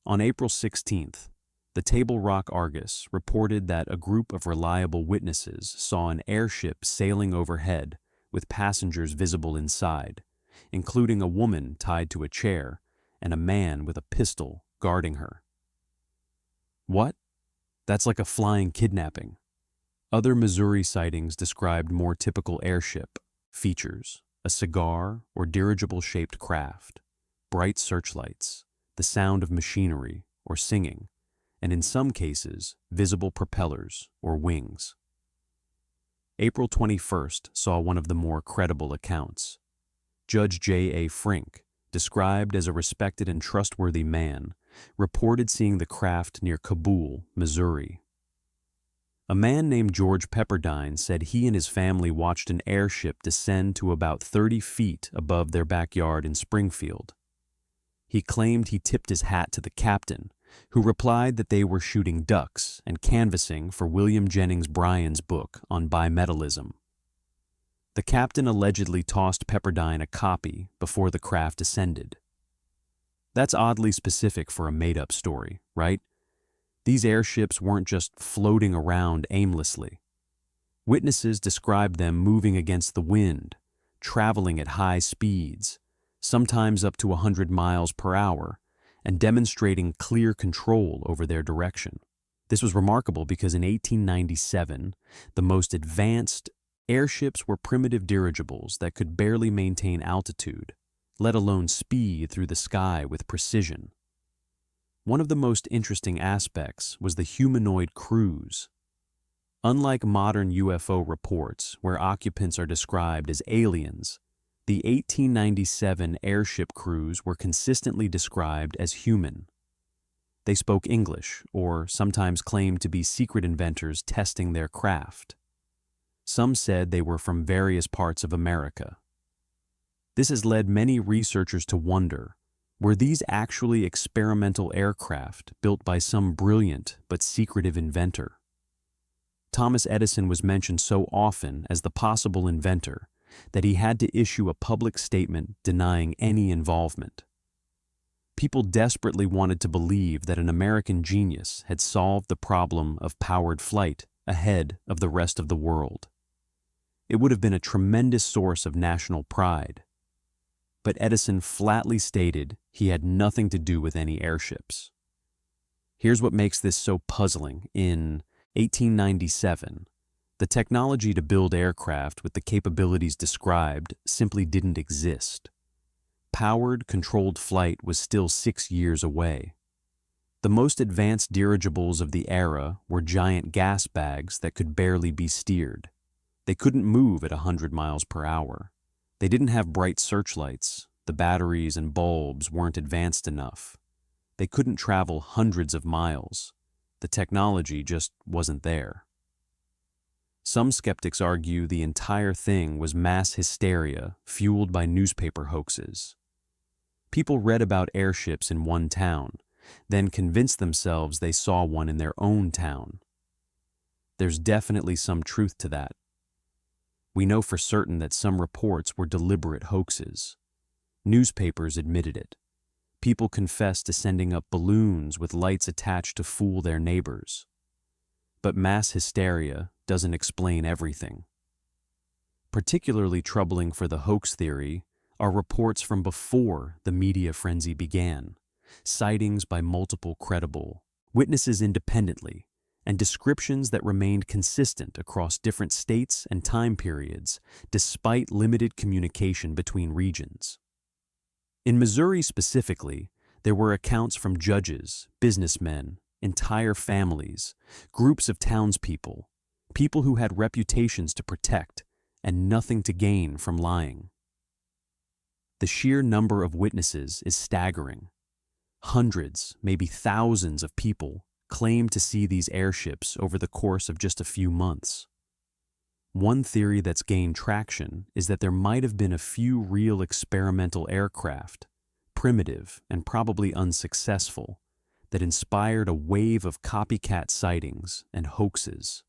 On April 16th, the Table Rock Argus reported that a group of reliable witnesses saw an airship sailing overhead with passengers visible inside, including a woman tied to a chair and a man with a pistol guarding her. What? That's like a flying kidnapping. Other Missouri sightings described more typical airship features: a cigar or dirigible-shaped craft, bright searchlights, the sound of machinery or singing, and in some cases, visible propellers or wings. April 21st saw one of the more credible accounts. Judge J.A. Frink, described as a respected and trustworthy man, reported seeing the craft near Kabul, Missouri. A man named George Pepperdine said he and his family watched an airship descend to about 30 feet above their backyard in Springfield. He claimed he tipped his hat to the captain, who replied that they were shooting ducks and canvassing for William Jennings Bryan's book on bimetallism. The captain allegedly tossed Pepperdine a copy before the craft descended. That's oddly specific for a made-up story, right? These airships weren't just floating around aimlessly. Witnesses described them moving against the wind, traveling at high speeds, sometimes up to 100 miles per hour, and demonstrating clear control over their direction. This was remarkable because in 1897, the most advanced airships were primitive dirigibles that could barely maintain altitude, let alone speed through the sky with precision. One of the most interesting aspects was the humanoid crews. Unlike modern UFO reports, where occupants are described as aliens, the 1897 airship crews were consistently described as human. They spoke English, or sometimes claimed to be secret inventors testing their craft. Some said they were from various parts of America. This has led many researchers to wonder, were these actually experimental aircraft built by some brilliant but secretive inventor? Thomas Edison was mentioned so often as the possible inventor that he had to issue a public statement denying any involvement. People desperately wanted to believe that an American genius had solved the problem of powered flight ahead of the rest of the world. It would have been a tremendous source of national pride. But Edison flatly stated he had nothing to do with any airships. Here's what makes this so puzzling. In 1897, the technology to build aircraft with the capabilities described simply didn't exist. Powered, controlled flight was still 6 years away. The most advanced dirigibles of the era were giant gas bags that could barely be steered. They couldn't move at 100 miles per hour. They didn't have bright searchlights. The batteries and bulbs weren't advanced enough. They couldn't travel hundreds of miles. The technology just wasn't there. Some skeptics argue the entire thing was mass hysteria fueled by newspaper hoaxes. People read about airships in one town, then convinced themselves they saw one in their own town. There's definitely some truth to that. We know for certain that some reports were deliberate hoaxes. Newspapers admitted it. People confessed to sending up balloons with lights attached to fool their neighbors. But mass hysteria doesn't explain everything. Particularly troubling for the hoax theory are reports from before the media frenzy began, sightings by multiple credible witnesses independently, and descriptions that remained consistent across different states and time periods despite limited communication between regions. In Missouri specifically, there were accounts from judges, businessmen, entire families, groups of townspeople, people who had reputations to protect and nothing to gain from lying. The sheer number of witnesses is staggering. Hundreds, maybe thousands of people claim to see these airships over the course of just a few months. One theory that's gained traction is that there might have been a few real experimental aircraft, primitive and probably unsuccessful, that inspired a wave of copycat sightings and hoaxes.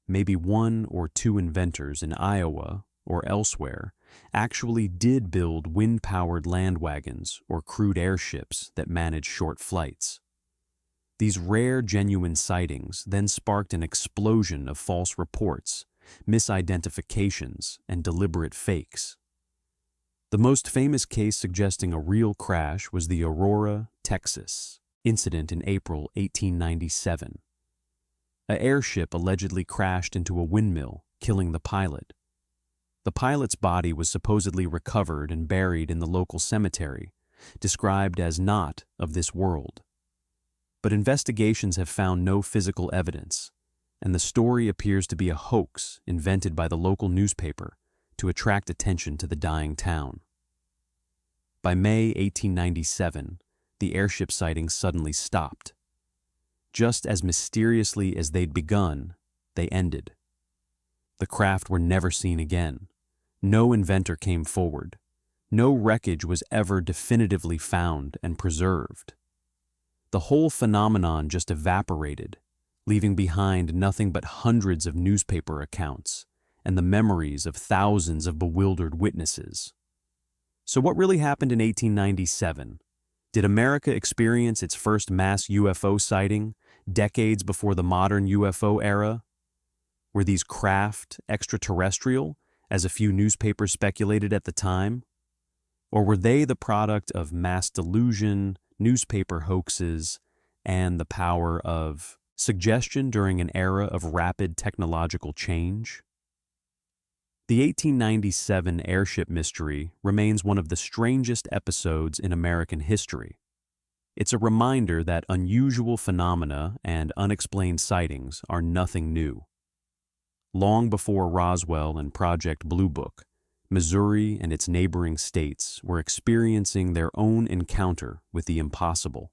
Maybe one or two inventors in Iowa or elsewhere actually did build wind-powered land wagons or crewed airships that managed short flights. These rare, genuine sightings then sparked an explosion of false reports, misidentifications, and deliberate fakes. The most famous case suggesting a real crash was the Aurora, Texas, incident in April 1897. An airship allegedly crashed into a windmill, killing the pilot. The pilot's body was supposedly recovered and buried in the local cemetery, described as not of this world. But investigations have found no physical evidence, and the story appears to be a hoax invented by the local newspaper to attract attention to the dying town. By May 1897, the airship sightings suddenly stopped. Just as mysteriously as they'd begun, they ended. The craft were never seen again. No inventor came forward. No wreckage was ever definitively found and preserved. The whole phenomenon just evaporated, leaving behind nothing but hundreds of newspaper accounts and the memories of thousands of bewildered witnesses. So what really happened in 1897? Did America experience its first mass UFO sighting decades before the modern UFO era? Were these craft extraterrestrial, as a few newspapers speculated at the time? Or were they the product of mass delusion, newspaper hoaxes, and the power of suggestion during an era of rapid technological change? The 1897 airship mystery remains one of the strangest episodes in American history. It's a reminder that unusual phenomena and unexplained sightings are nothing new. Long before Roswell and Project Blue Book, Missouri and its neighboring states were experiencing their own encounter with the impossible.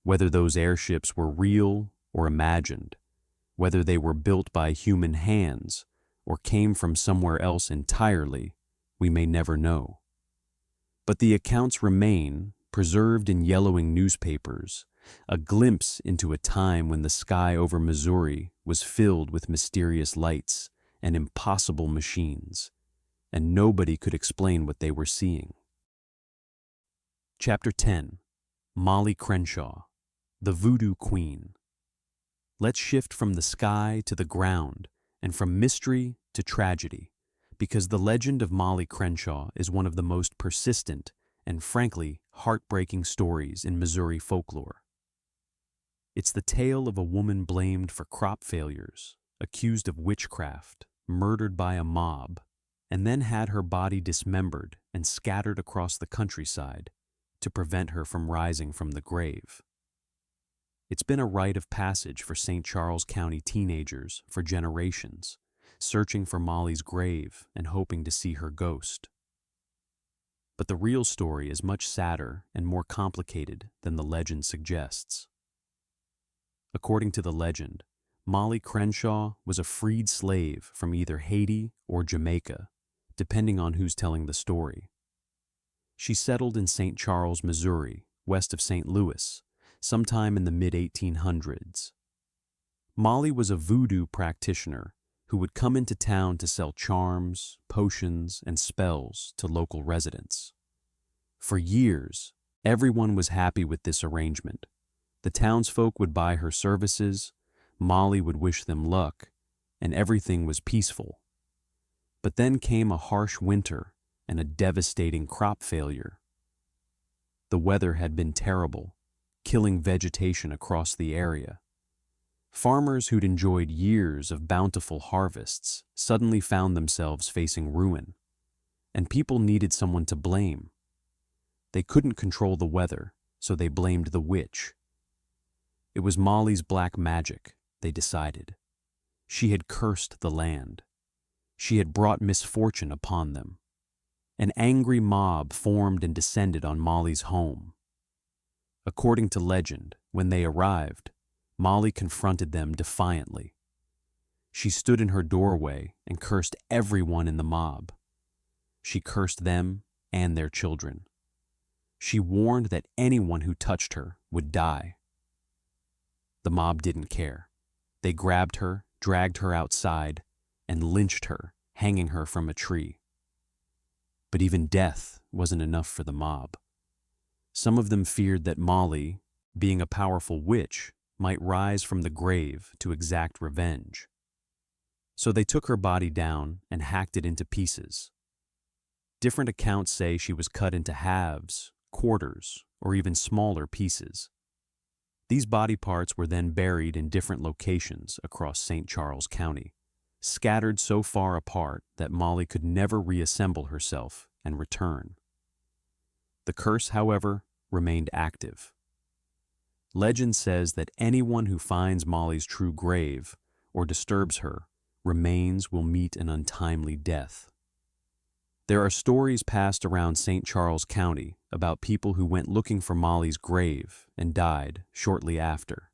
Whether those airships were real or imagined, whether they were built by human hands or came from somewhere else entirely, we may never know. But the accounts remain, preserved in yellowing newspapers, a glimpse into a time when the sky over Missouri was filled with mysterious lights and impossible machines, and nobody could explain what they were seeing. Chapter 10. Molly Crenshaw, the Voodoo Queen. Let's shift from the sky to the ground and from mystery to tragedy, because the legend of Molly Crenshaw is one of the most persistent and frankly heartbreaking stories in Missouri folklore. It's the tale of a woman blamed for crop failures, accused of witchcraft, murdered by a mob, and then had her body dismembered and scattered across the countryside to prevent her from rising from the grave. It's been a rite of passage for St. Charles County teenagers for generations, searching for Molly's grave and hoping to see her ghost. But the real story is much sadder and more complicated than the legend suggests. According to the legend, Molly Crenshaw was a freed slave from either Haiti or Jamaica, depending on who's telling the story. She settled in St. Charles, Missouri, west of St. Louis, sometime in the mid-1800s. Molly was a voodoo practitioner who would come into town to sell charms, potions, and spells to local residents. For years, everyone was happy with this arrangement. The townsfolk would buy her services, Molly would wish them luck, and everything was peaceful. But then came a harsh winter and a devastating crop failure. The weather had been terrible, killing vegetation across the area. Farmers who'd enjoyed years of bountiful harvests suddenly found themselves facing ruin, and people needed someone to blame. They couldn't control the weather, so they blamed the witch. It was Molly's black magic, they decided. She had cursed the land. She had brought misfortune upon them. An angry mob formed and descended on Molly's home. According to legend, when they arrived, Molly confronted them defiantly. She stood in her doorway and cursed everyone in the mob. She cursed them and their children. She warned that anyone who touched her would die. The mob didn't care. They grabbed her, dragged her outside, and lynched her, hanging her from a tree. But even death wasn't enough for the mob. Some of them feared that Molly, being a powerful witch, might rise from the grave to exact revenge. So they took her body down and hacked it into pieces. Different accounts say she was cut into halves, quarters, or even smaller pieces. These body parts were then buried in different locations across St. Charles County, scattered so far apart that Molly could never reassemble herself and return. The curse, however, remained active. Legend says that anyone who finds Molly's true grave or disturbs her remains will meet an untimely death. There are stories passed around St. Charles County about people who went looking for Molly's grave and died shortly after.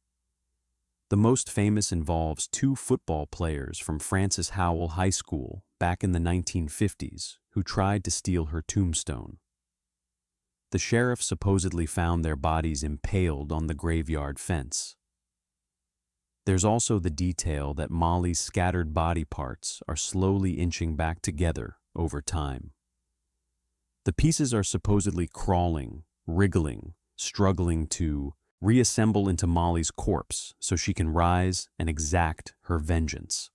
The most famous involves two football players from Francis Howell High School back in the 1950s who tried to steal her tombstone. The sheriff supposedly found their bodies impaled on the graveyard fence. There's also the detail that Molly's scattered body parts are slowly inching back together over time. The pieces are supposedly crawling, wriggling, struggling to reassemble into Molly's corpse so she can rise and exact her vengeance.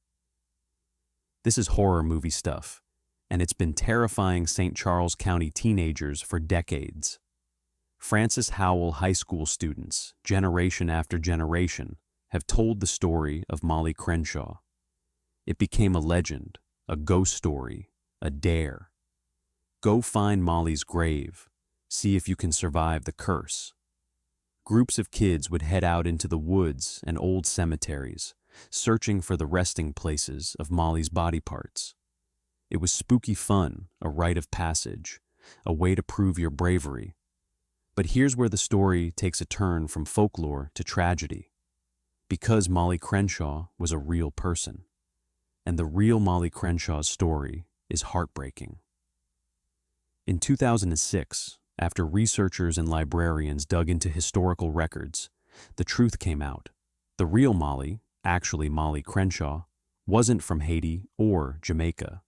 This is horror movie stuff, and it's been terrifying St. Charles County teenagers for decades. Francis Howell High School students, generation after generation, have told the story of Molly Crenshaw. It became a legend, a ghost story, a dare. Go find Molly's grave. See if you can survive the curse. Groups of kids would head out into the woods and old cemeteries, searching for the resting places of Molly's body parts. It was spooky fun, a rite of passage, a way to prove your bravery. But here's where the story takes a turn from folklore to tragedy. Because Molly Crenshaw was a real person. And the real Molly Crenshaw's story is heartbreaking. In 2006, after researchers and librarians dug into historical records, the truth came out. The real Molly, actually Molly Crenshaw, wasn't from Haiti or Jamaica.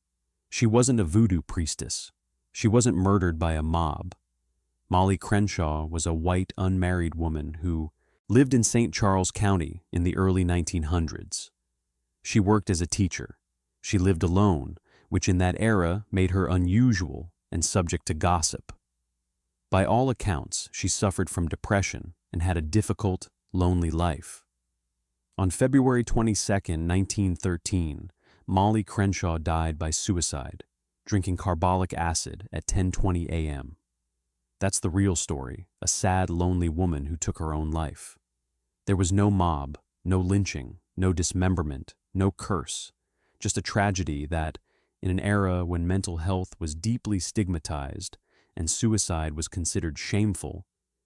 She wasn't a voodoo priestess. She wasn't murdered by a mob. Molly Crenshaw was a white, unmarried woman who lived in St. Charles County in the early 1900s. She worked as a teacher. She lived alone, which in that era made her unusual and subject to gossip. By all accounts, she suffered from depression and had a difficult, lonely life. On February 22, 1913, Molly Crenshaw died by suicide, drinking carbolic acid at 10:20 a.m. That's the real story, a sad, lonely woman who took her own life. There was no mob, no lynching, no dismemberment, no curse, just a tragedy that, in an era when mental health was deeply stigmatized and suicide was considered shameful,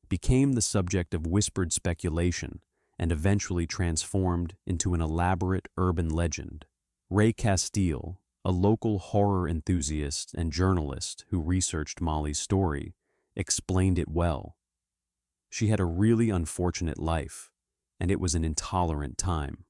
became the subject of whispered speculation and eventually transformed into an elaborate urban legend. Ray Castile, a local horror enthusiast and journalist who researched Molly's story, explained it well. She had a really unfortunate life, and it was an intolerant time.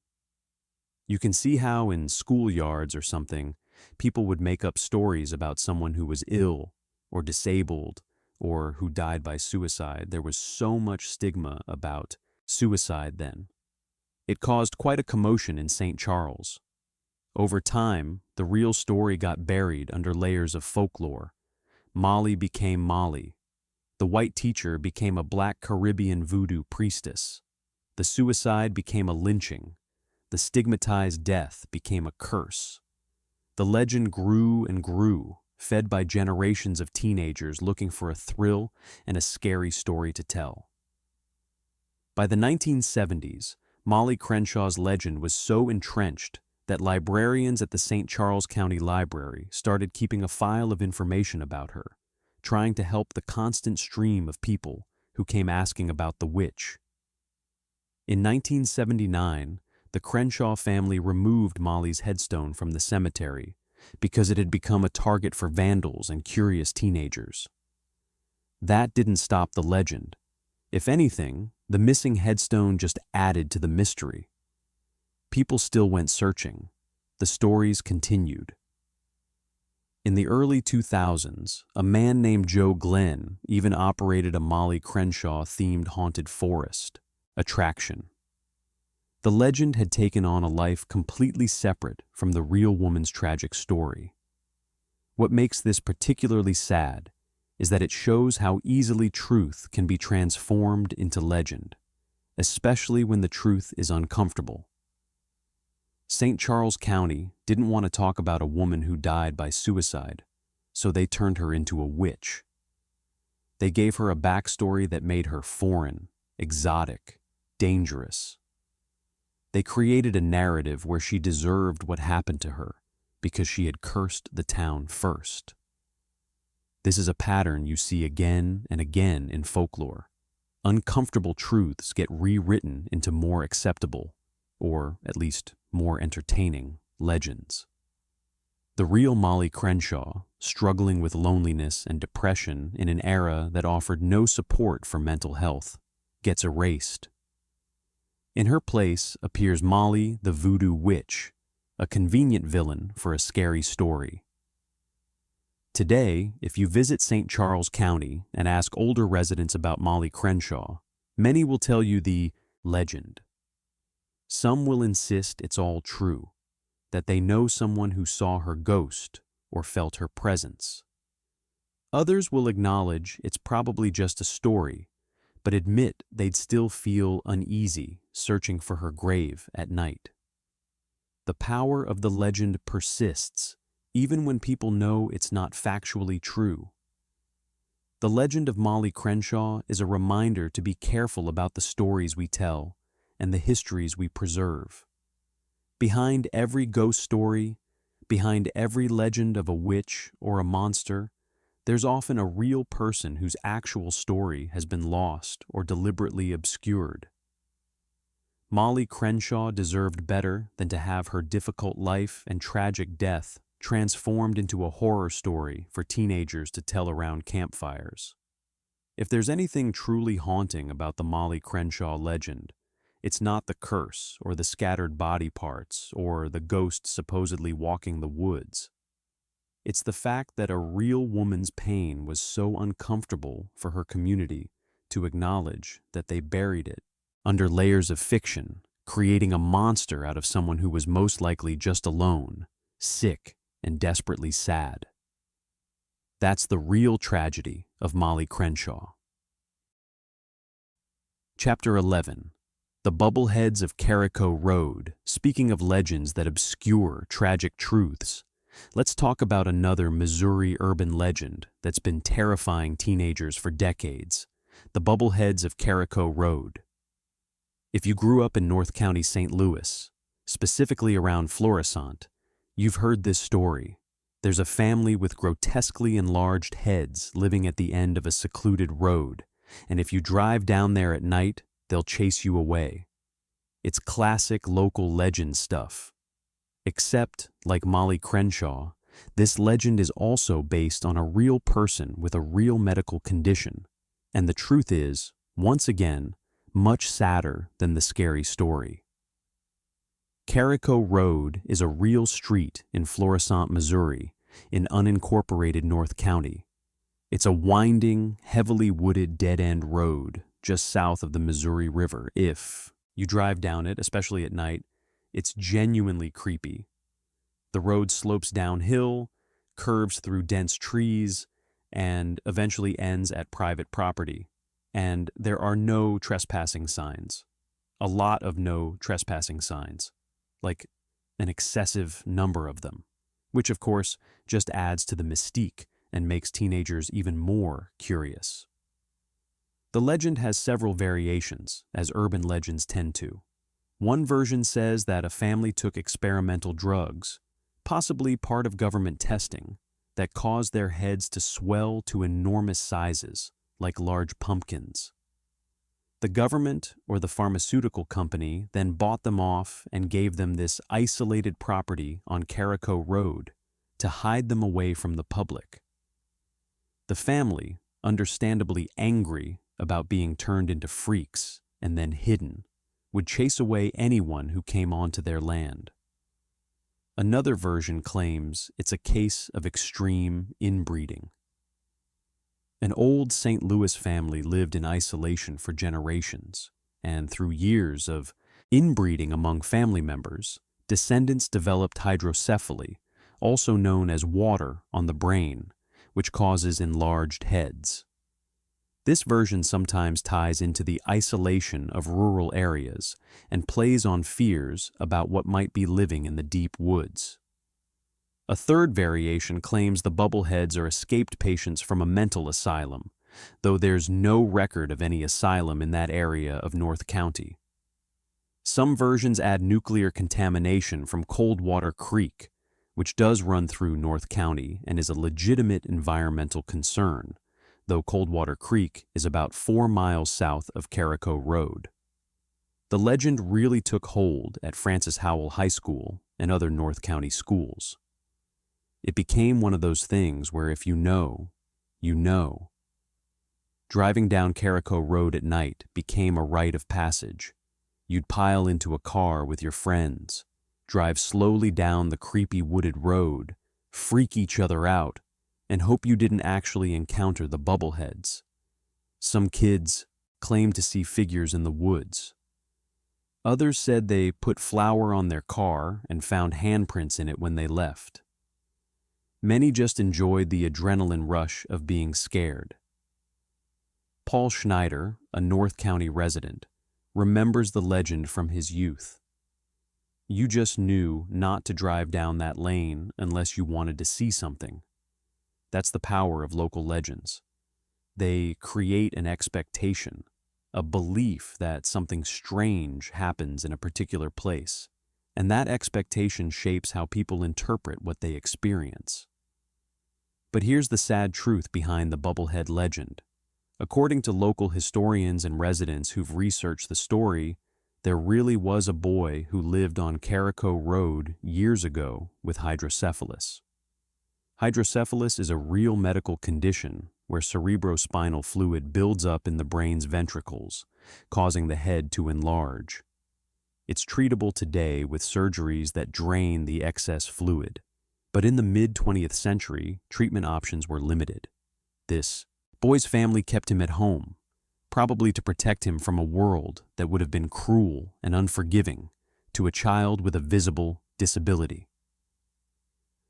You can see how in schoolyards or something, people would make up stories about someone who was ill or disabled or who died by suicide. There was so much stigma about suicide then. It caused quite a commotion in St. Charles. Over time, the real story got buried under layers of folklore. Molly became Molly. The white teacher became a black Caribbean voodoo priestess. The suicide became a lynching. The stigmatized death became a curse. The legend grew and grew, fed by generations of teenagers looking for a thrill and a scary story to tell. By the 1970s, Molly Crenshaw's legend was so entrenched that librarians at the St. Charles County Library started keeping a file of information about her, trying to help the constant stream of people who came asking about the witch. In 1979, the Crenshaw family removed Molly's headstone from the cemetery because it had become a target for vandals and curious teenagers. That didn't stop the legend. If anything, the missing headstone just added to the mystery. People still went searching. The stories continued. In the early 2000s, a man named Joe Glenn even operated a Molly Crenshaw-themed haunted forest attraction. The legend had taken on a life completely separate from the real woman's tragic story. What makes this particularly sad is that it shows how easily truth can be transformed into legend, especially when the truth is uncomfortable. St. Charles County didn't want to talk about a woman who died by suicide, so they turned her into a witch. They gave her a backstory that made her foreign, exotic, dangerous. They created a narrative where she deserved what happened to her because she had cursed the town first. This is a pattern you see again and again in folklore. Uncomfortable truths get rewritten into more acceptable, or at least more entertaining, legends. The real Molly Crenshaw, struggling with loneliness and depression in an era that offered no support for mental health, gets erased. In her place appears Molly the Voodoo Witch, a convenient villain for a scary story. Today, if you visit St. Charles County and ask older residents about Molly Crenshaw, many will tell you the legend. Some will insist it's all true, that they know someone who saw her ghost or felt her presence. Others will acknowledge it's probably just a story, but admit they'd still feel uneasy searching for her grave at night. The power of the legend persists, even when people know it's not factually true. The legend of Molly Crenshaw is a reminder to be careful about the stories we tell and the histories we preserve. Behind every ghost story, behind every legend of a witch or a monster, there's often a real person whose actual story has been lost or deliberately obscured. Molly Crenshaw deserved better than to have her difficult life and tragic death transformed into a horror story for teenagers to tell around campfires. If there's anything truly haunting about the Molly Crenshaw legend, it's not the curse or the scattered body parts or the ghost supposedly walking the woods. It's the fact that a real woman's pain was so uncomfortable for her community to acknowledge that they buried it under layers of fiction, creating a monster out of someone who was most likely just alone, sick, and desperately sad. That's the real tragedy of Molly Crenshaw. Chapter 11. The Bubbleheads of Carrico Road. Speaking of legends that obscure tragic truths, let's talk about another Missouri urban legend that's been terrifying teenagers for decades, the Bubbleheads of Carrico Road. If you grew up in North County, St. Louis, specifically around Florissant, you've heard this story. There's a family with grotesquely enlarged heads living at the end of a secluded road, and if you drive down there at night, they'll chase you away. It's classic local legend stuff. Except, like Molly Crenshaw, This legend is also based on a real person with a real medical condition, and the truth is, once again, much sadder than the scary story. Carrico Road is a real street in Florissant, Missouri, in unincorporated North County. It's a winding, heavily wooded dead-end road just south of the Missouri River. If you drive down it, especially at night, it's genuinely creepy. The road slopes downhill, curves through dense trees, and eventually ends at private property. And there are no trespassing signs. A lot of no trespassing signs. Like an excessive number of them. Which, of course, just adds to the mystique and makes teenagers even more curious. The legend has several variations, as urban legends tend to. One version says that a family took experimental drugs, possibly part of government testing, that caused their heads to swell to enormous sizes, like large pumpkins. The government or the pharmaceutical company then bought them off and gave them this isolated property on Carrico Road to hide them away from the public. The family, understandably angry about being turned into freaks and then hidden, would chase away anyone who came onto their land. Another version claims it's a case of extreme inbreeding. An old St. Louis family lived in isolation for generations, and through years of inbreeding among family members, descendants developed hydrocephaly, also known as water on the brain, which causes enlarged heads. This version sometimes ties into the isolation of rural areas and plays on fears about what might be living in the deep woods. A third variation claims the Bubbleheads are escaped patients from a mental asylum, though there's no record of any asylum in that area of North County. Some versions add nuclear contamination from Coldwater Creek, which does run through North County and is a legitimate environmental concern, though Coldwater Creek is about 4 miles south of Carrico Road. The legend really took hold at Francis Howell High School and other North County schools. It became one of those things where if you know, you know. Driving down Carrico Road at night became a rite of passage. You'd pile into a car with your friends, drive slowly down the creepy wooded road, freak each other out, and hope you didn't actually encounter the Bubbleheads. Some kids claimed to see figures in the woods. Others said they put flour on their car and found handprints in it when they left. Many just enjoyed the adrenaline rush of being scared. Paul Schneider, a North County resident, remembers the legend from his youth. You just knew not to drive down that lane unless you wanted to see something. That's the power of local legends. They create an expectation, a belief that something strange happens in a particular place, and that expectation shapes how people interpret what they experience. But here's the sad truth behind the Bubblehead legend. According to local historians and residents who've researched the story, there really was a boy who lived on Carrico Road years ago with hydrocephalus. Hydrocephalus is a real medical condition where cerebrospinal fluid builds up in the brain's ventricles, causing the head to enlarge. It's treatable today with surgeries that drain the excess fluid, but in the mid-20th century, treatment options were limited. This boy's family kept him at home, probably to protect him from a world that would have been cruel and unforgiving to a child with a visible disability.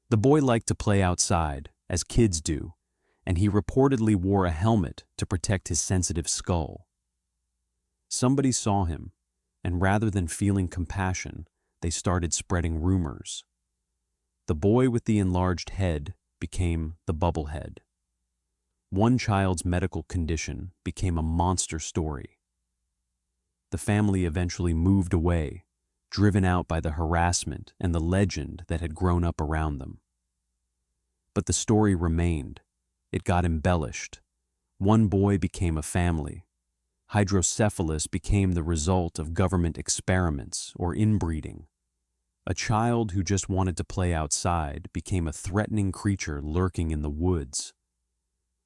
The boy liked to play outside, as kids do, and he reportedly wore a helmet to protect his sensitive skull. Somebody saw him, and rather than feeling compassion, they started spreading rumors. The boy with the enlarged head became the Bubblehead. One child's medical condition became a monster story. The family eventually moved away, driven out by the harassment and the legend that had grown up around them. But the story remained. It got embellished. One boy became a family. Hydrocephalus became the result of government experiments or inbreeding. A child who just wanted to play outside became a threatening creature lurking in the woods.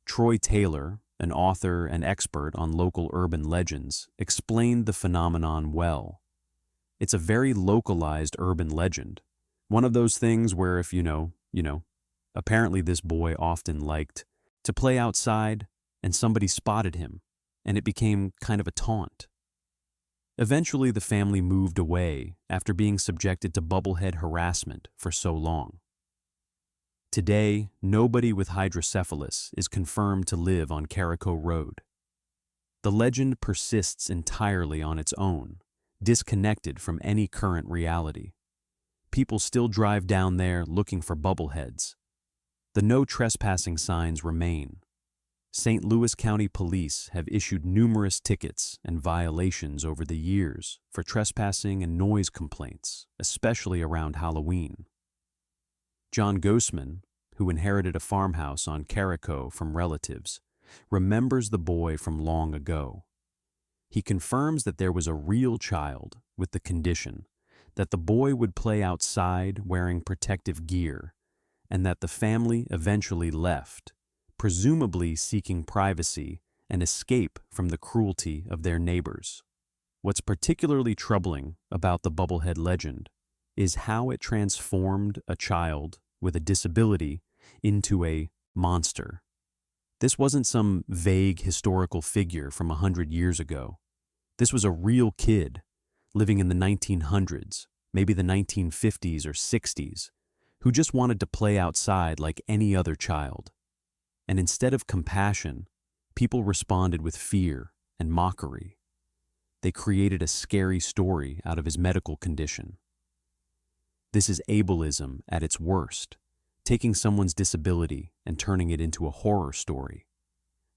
Troy Taylor, an author and expert on local urban legends, explained the phenomenon well. It's a very localized urban legend. One of those things where if you know. Apparently this boy often liked to play outside and somebody spotted him, and it became kind of a taunt. Eventually the family moved away after being subjected to bubblehead harassment for so long. Today, nobody with hydrocephalus is confirmed to live on Carrico Road. The legend persists entirely on its own, disconnected from any current reality. People still drive down there looking for bubbleheads. The no trespassing signs remain. St. Louis County Police have issued numerous tickets and violations over the years for trespassing and noise complaints, especially around Halloween. John Gosman, who inherited a farmhouse on Carrico from relatives, remembers the boy from long ago. He confirms that there was a real child with the condition that the boy would play outside wearing protective gear, and that the family eventually left, presumably seeking privacy and escape from the cruelty of their neighbors. What's particularly troubling about the bubblehead legend is how it transformed a child with a disability into a monster. This wasn't some vague historical figure from 100 years ago. This was a real kid living in the 1900s, maybe the 1950s or 60s, who just wanted to play outside like any other child. And instead of compassion, people responded with fear and mockery. They created a scary story out of his medical condition. This is ableism at its worst, taking someone's disability and turning it into a horror story.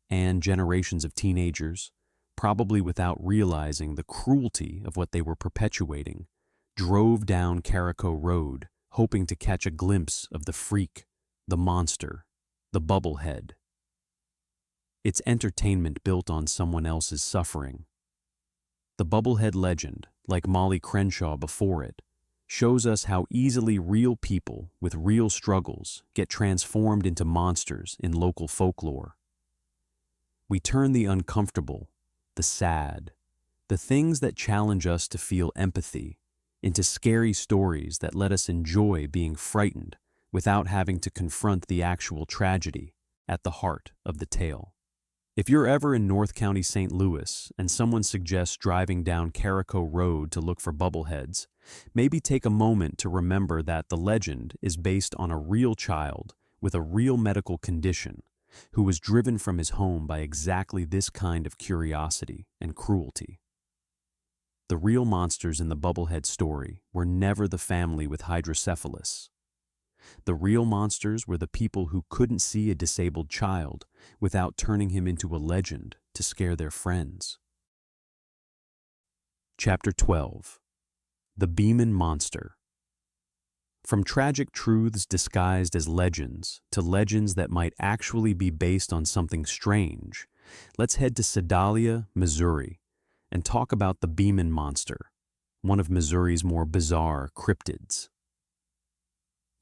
And generations of teenagers, probably without realizing the cruelty of what they were perpetuating, drove down Carrico Road, hoping to catch a glimpse of the freak, the monster, the bubblehead. It's entertainment built on someone else's suffering. The bubblehead legend, like Molly Crenshaw before it, shows us how easily real people with real struggles get transformed into monsters in local folklore. We turn the uncomfortable, the sad, the things that challenge us to feel empathy, into scary stories that let us enjoy being frightened without having to confront the actual tragedy at the heart of the tale. If you're ever in North County, St. Louis, and someone suggests driving down Carrico Road to look for bubbleheads, maybe take a moment to remember that the legend is based on a real child with a real medical condition who was driven from his home by exactly this kind of curiosity and cruelty. The real monsters in the bubblehead story were never the family with hydrocephalus. The real monsters were the people who couldn't see a disabled child without turning him into a legend to scare their friends. Chapter 12. The Beaman Monster. From tragic truths disguised as legends to legends that might actually be based on something strange, let's head to Sedalia, Missouri, and talk about the Beaman Monster, one of Missouri's more bizarre cryptids.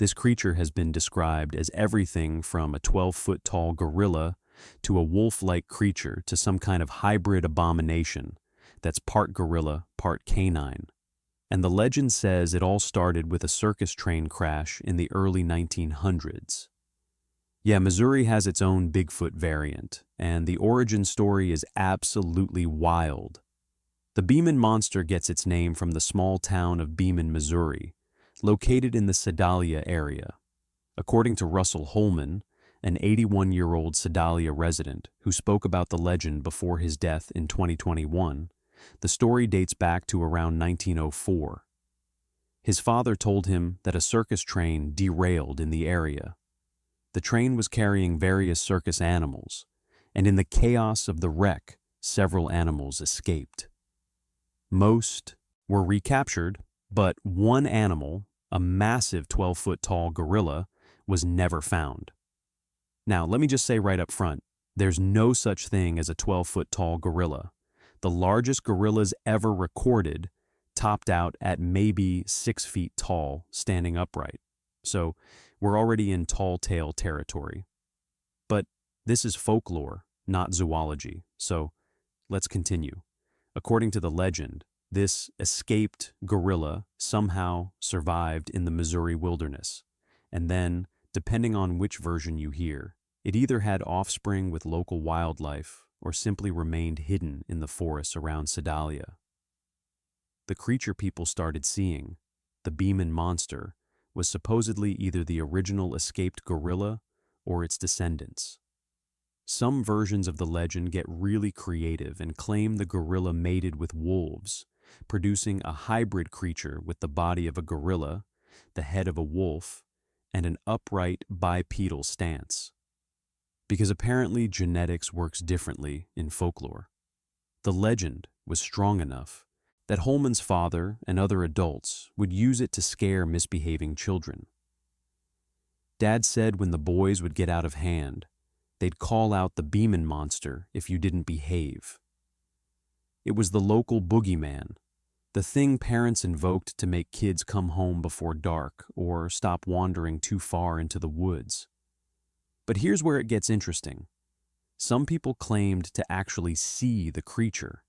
This creature has been described as everything from a 12-foot-tall gorilla to a wolf-like creature to some kind of hybrid abomination that's part gorilla, part canine. And the legend says it all started with a circus train crash in the early 1900s. Yeah, Missouri has its own Bigfoot variant, and the origin story is absolutely wild. The Beaman Monster gets its name from the small town of Beaman, Missouri, located in the Sedalia area. According to Russell Holman, an 81-year-old Sedalia resident who spoke about the legend before his death in 2021, the story dates back to around 1904. His father told him that a circus train derailed in the area. The train was carrying various circus animals, and in the chaos of the wreck, several animals escaped. Most were recaptured, but one animal, a massive 12-foot-tall gorilla, was never found. Now, let me just say right up front, there's no such thing as a 12-foot-tall gorilla. The largest gorillas ever recorded topped out at maybe 6 feet tall, standing upright. So we're already in tall tale territory. But this is folklore, not zoology, so let's continue. According to the legend, this escaped gorilla somehow survived in the Missouri wilderness, and then, depending on which version you hear, it either had offspring with local wildlife or simply remained hidden in the forests around Sedalia. The creature people started seeing, the Beaman Monster, was supposedly either the original escaped gorilla or its descendants. Some versions of the legend get really creative and claim the gorilla mated with wolves, producing a hybrid creature with the body of a gorilla, the head of a wolf, and an upright bipedal stance. Because apparently genetics works differently in folklore. The legend was strong enough that Holman's father and other adults would use it to scare misbehaving children. Dad said when the boys would get out of hand, they'd call out the Beaman Monster if you didn't behave. It was the local boogeyman, the thing parents invoked to make kids come home before dark or stop wandering too far into the woods. But here's where it gets interesting. Some people claimed to actually see the creature,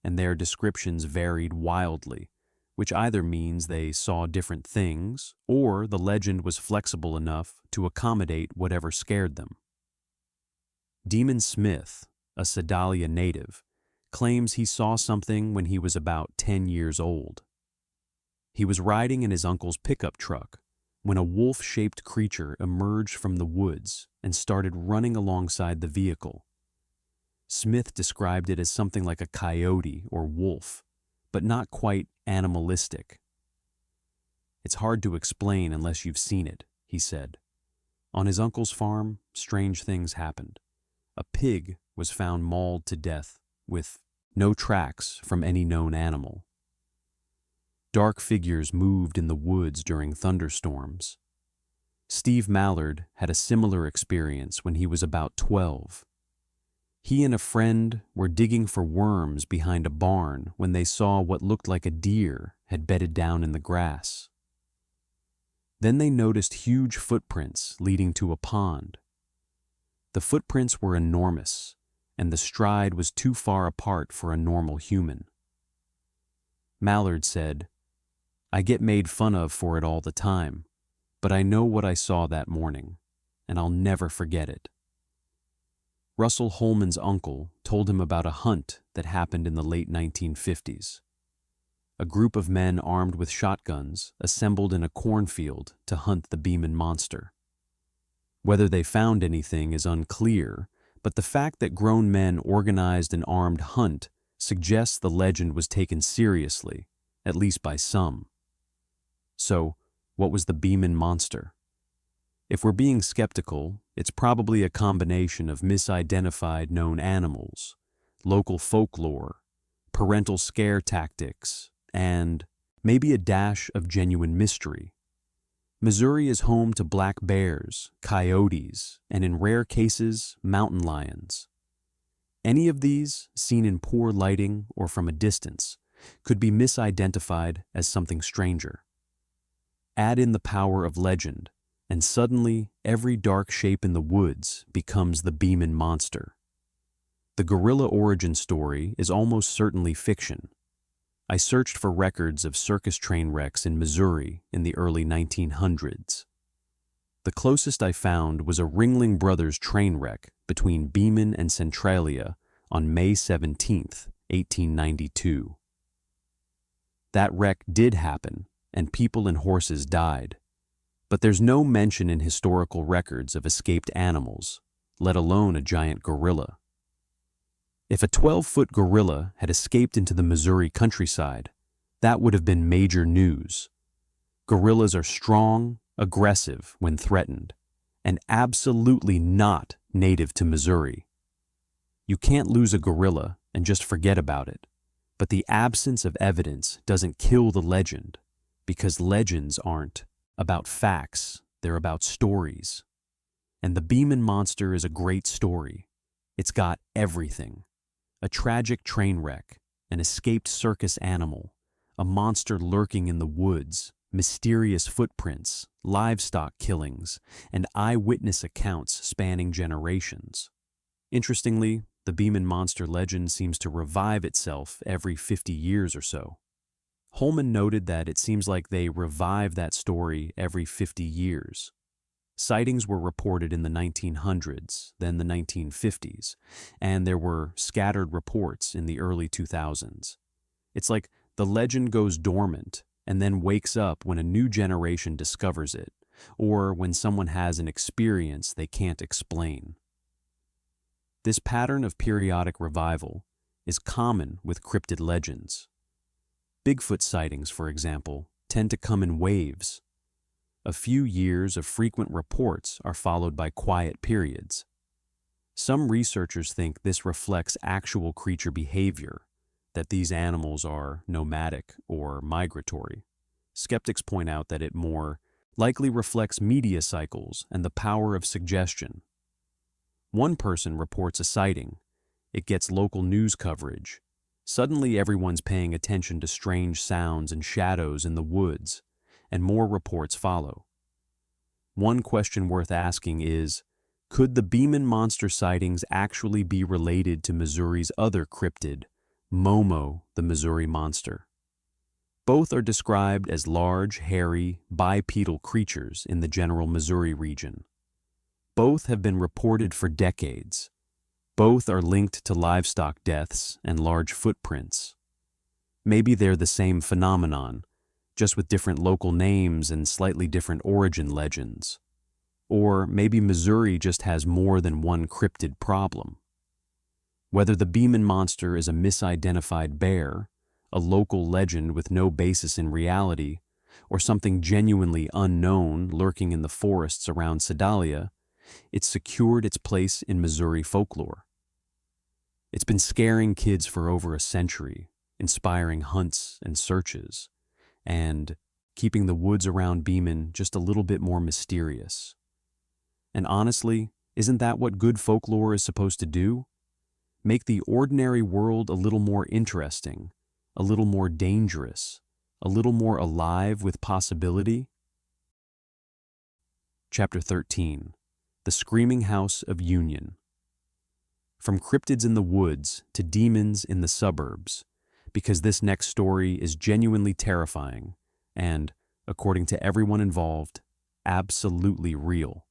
and their descriptions varied wildly, which either means they saw different things or the legend was flexible enough to accommodate whatever scared them. Demon Smith, a Sedalia native, claims he saw something when he was about 10 years old. He was riding in his uncle's pickup truck when a wolf-shaped creature emerged from the woods and started running alongside the vehicle. Smith described it as something like a coyote or wolf, but not quite animalistic. "It's hard to explain unless you've seen it," he said. On his uncle's farm, strange things happened. A pig was found mauled to death with no tracks from any known animal. Dark figures moved in the woods during thunderstorms. Steve Mallard had a similar experience when he was about 12. He and a friend were digging for worms behind a barn when they saw what looked like a deer had bedded down in the grass. Then they noticed huge footprints leading to a pond. The footprints were enormous, and the stride was too far apart for a normal human. Mallard said, "I get made fun of for it all the time, but I know what I saw that morning, and I'll never forget it." Russell Holman's uncle told him about a hunt that happened in the late 1950s. A group of men armed with shotguns assembled in a cornfield to hunt the Beaman Monster. Whether they found anything is unclear, but the fact that grown men organized an armed hunt suggests the legend was taken seriously, at least by some. So, what was the Beaman Monster? If we're being skeptical, it's probably a combination of misidentified known animals, local folklore, parental scare tactics, and maybe a dash of genuine mystery. Missouri is home to black bears, coyotes, and in rare cases, mountain lions. Any of these, seen in poor lighting or from a distance, could be misidentified as something stranger. Add in the power of legend, and suddenly every dark shape in the woods becomes the Beaman Monster. The gorilla origin story is almost certainly fiction. I searched for records of circus train wrecks in Missouri in the early 1900s. The closest I found was a Ringling Brothers train wreck between Beaman and Centralia on May 17, 1892. That wreck did happen, and people and horses died. But there's no mention in historical records of escaped animals, let alone a giant gorilla. If a 12-foot gorilla had escaped into the Missouri countryside, that would have been major news. Gorillas are strong, aggressive when threatened, and absolutely not native to Missouri. You can't lose a gorilla and just forget about it, but the absence of evidence doesn't kill the legend, because legends aren't about facts, they're about stories. And the Beaman Monster is a great story. It's got everything. A tragic train wreck, an escaped circus animal, a monster lurking in the woods, mysterious footprints, livestock killings, and eyewitness accounts spanning generations. Interestingly, the Beaman Monster legend seems to revive itself every 50 years or so. Holman noted that it seems like they revive that story every 50 years. Sightings were reported in the 1900s, then the 1950s, and there were scattered reports in the early 2000s. It's like the legend goes dormant and then wakes up when a new generation discovers it, or when someone has an experience they can't explain. This pattern of periodic revival is common with cryptid legends. Bigfoot sightings, for example, tend to come in waves. A few years of frequent reports are followed by quiet periods. Some researchers think this reflects actual creature behavior, that these animals are nomadic or migratory. Skeptics point out that it more likely reflects media cycles and the power of suggestion. One person reports a sighting. It gets local news coverage. Suddenly everyone's paying attention to strange sounds and shadows in the woods, and more reports follow. One question worth asking is, could the Beaman Monster sightings actually be related to Missouri's other cryptid, Momo, the Missouri Monster? Both are described as large, hairy, bipedal creatures in the general Missouri region. Both have been reported for decades. Both are linked to livestock deaths and large footprints. Maybe they're the same phenomenon, just with different local names and slightly different origin legends. Or maybe Missouri just has more than one cryptid problem. Whether the Beaman Monster is a misidentified bear, a local legend with no basis in reality, or something genuinely unknown lurking in the forests around Sedalia, it's secured its place in Missouri folklore. It's been scaring kids for over a century, inspiring hunts and searches, and keeping the woods around Beaman just a little bit more mysterious. And honestly, isn't that what good folklore is supposed to do? Make the ordinary world a little more interesting, a little more dangerous, a little more alive with possibility? Chapter 13. The Screaming House of Union. From cryptids in the woods to demons in the suburbs, because this next story is genuinely terrifying and, according to everyone involved, absolutely real.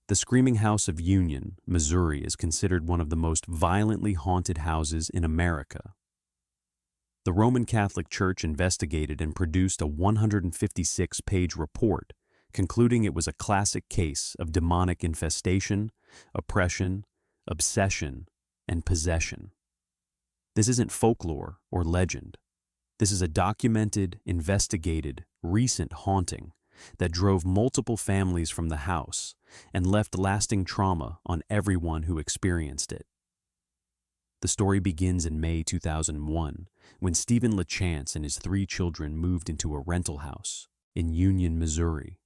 The Screaming House of Union, Missouri, is considered one of the most violently haunted houses in America. The Roman Catholic Church investigated and produced a 156-page report concluding it was a classic case of demonic infestation, oppression, obsession, and possession. This isn't folklore or legend. This is a documented, investigated, recent haunting that drove multiple families from the house and left lasting trauma on everyone who experienced it. The story begins in May 2001, when Stephen LaChance and his 3 children moved into a rental house in Union, Missouri.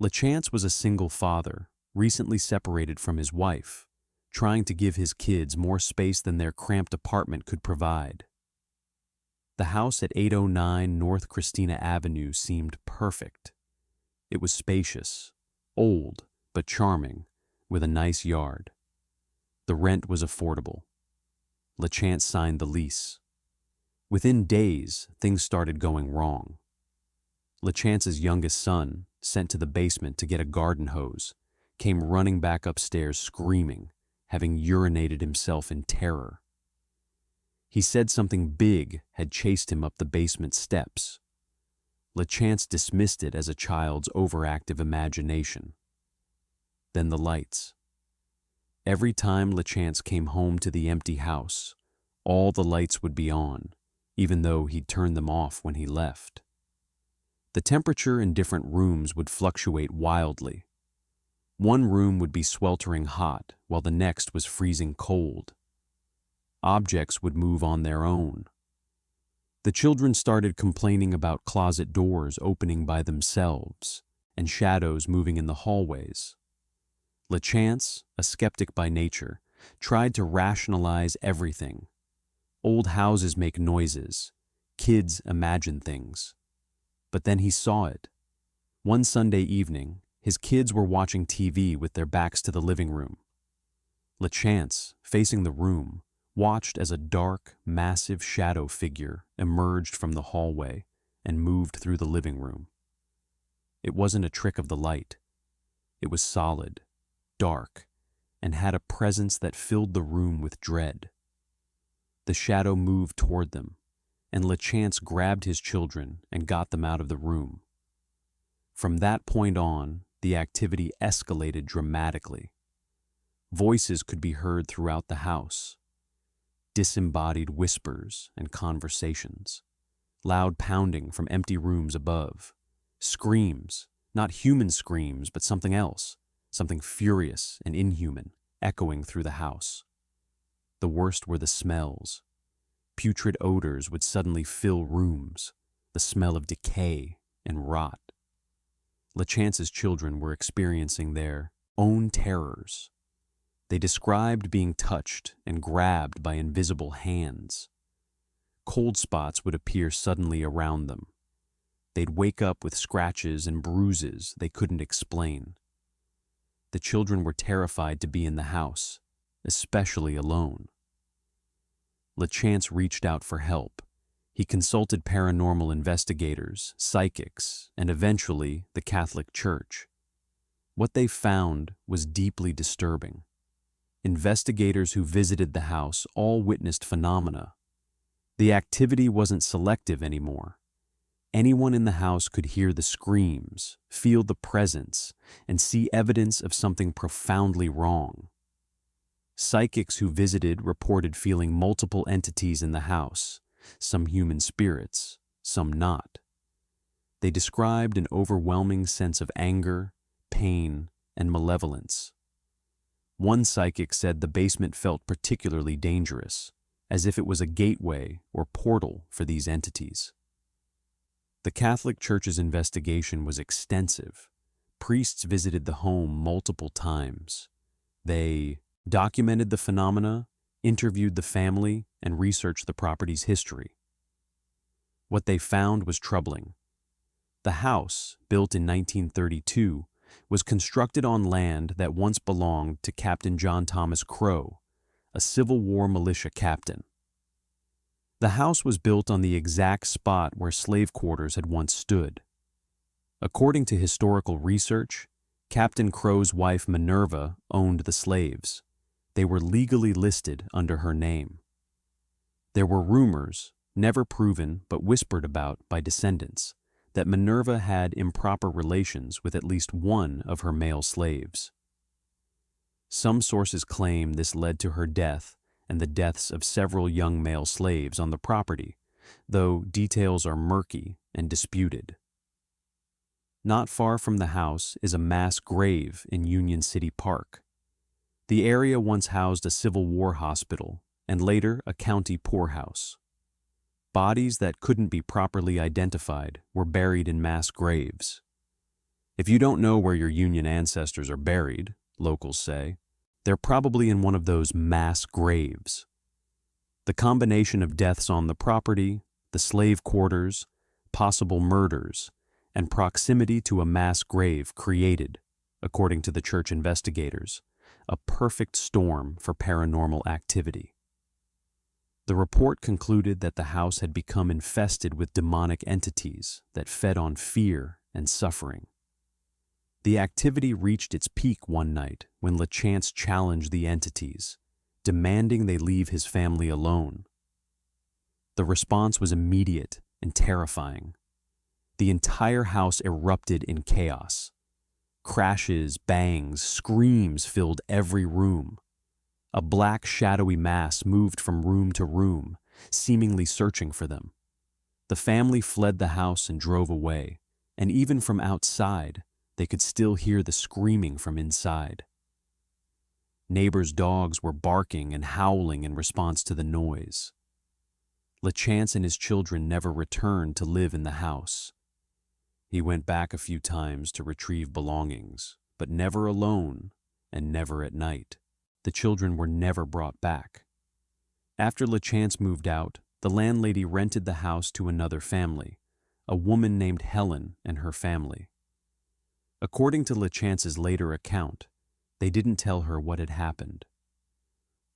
LaChance was a single father, recently separated from his wife, trying to give his kids more space than their cramped apartment could provide. The house at 809 North Christina Avenue seemed perfect. It was spacious, old but charming, with a nice yard. The rent was affordable. LaChance signed the lease. Within days, things started going wrong. LaChance's youngest son, sent to the basement to get a garden hose, came running back upstairs screaming, having urinated himself in terror. He said something big had chased him up the basement steps. LaChance dismissed it as a child's overactive imagination. Then the lights. Every time LaChance came home to the empty house, all the lights would be on, even though he'd turned them off when he left. The temperature in different rooms would fluctuate wildly. One room would be sweltering hot, while the next was freezing cold. Objects would move on their own. The children started complaining about closet doors opening by themselves and shadows moving in the hallways. LaChance, a skeptic by nature, tried to rationalize everything. Old houses make noises. Kids imagine things. But then he saw it. One Sunday evening, his kids were watching TV with their backs to the living room. LeChance, facing the room, watched as a dark, massive shadow figure emerged from the hallway and moved through the living room. It wasn't a trick of the light. It was solid, dark, and had a presence that filled the room with dread. The shadow moved toward them, and LeChance grabbed his children and got them out of the room. From that point on, the activity escalated dramatically. Voices could be heard throughout the house. Disembodied whispers and conversations. Loud pounding from empty rooms above. Screams, not human screams, but something else, something furious and inhuman, echoing through the house. The worst were the smells. Putrid odors would suddenly fill rooms, the smell of decay and rot. LeChance's children were experiencing their own terrors. They described being touched and grabbed by invisible hands. Cold spots would appear suddenly around them. They'd wake up with scratches and bruises they couldn't explain. The children were terrified to be in the house, especially alone. LeChance reached out for help. He consulted paranormal investigators, psychics, and eventually the Catholic Church. What they found was deeply disturbing. Investigators who visited the house all witnessed phenomena. The activity wasn't selective anymore. Anyone in the house could hear the screams, feel the presence, and see evidence of something profoundly wrong. Psychics who visited reported feeling multiple entities in the house, some human spirits, some not. They described an overwhelming sense of anger, pain, and malevolence. One psychic said the basement felt particularly dangerous, as if it was a gateway or portal for these entities. The Catholic Church's investigation was extensive. Priests visited the home multiple times. They documented the phenomena, interviewed the family, and researched the property's history. What they found was troubling. The house, built in 1932, was constructed on land that once belonged to Captain John Thomas Crow, a Civil War militia captain. The house was built on the exact spot where slave quarters had once stood. According to historical research, Captain Crow's wife Minerva owned the slaves. They were legally listed under her name. There were rumors, never proven but whispered about by descendants, that Minerva had improper relations with at least one of her male slaves. Some sources claim this led to her death and the deaths of several young male slaves on the property, though details are murky and disputed. Not far from the house is a mass grave in Union City Park. The area once housed a Civil War hospital and later a county poorhouse. Bodies that couldn't be properly identified were buried in mass graves. If you don't know where your Union ancestors are buried, locals say, they're probably in one of those mass graves. The combination of deaths on the property, the slave quarters, possible murders, and proximity to a mass grave created, according to the church investigators, a perfect storm for paranormal activity. The report concluded that the house had become infested with demonic entities that fed on fear and suffering. The activity reached its peak one night when LeChance challenged the entities, demanding they leave his family alone. The response was immediate and terrifying. The entire house erupted in chaos. Crashes, bangs, screams filled every room. A black, shadowy mass moved from room to room, seemingly searching for them. The family fled the house and drove away, and even from outside, they could still hear the screaming from inside. Neighbors' dogs were barking and howling in response to the noise. LeChance and his children never returned to live in the house. He went back a few times to retrieve belongings, but never alone and never at night. The children were never brought back. After LeChance moved out, The landlady rented the house to another family, a woman named Helen and her family. According to LeChance's later account, they didn't tell her what had happened.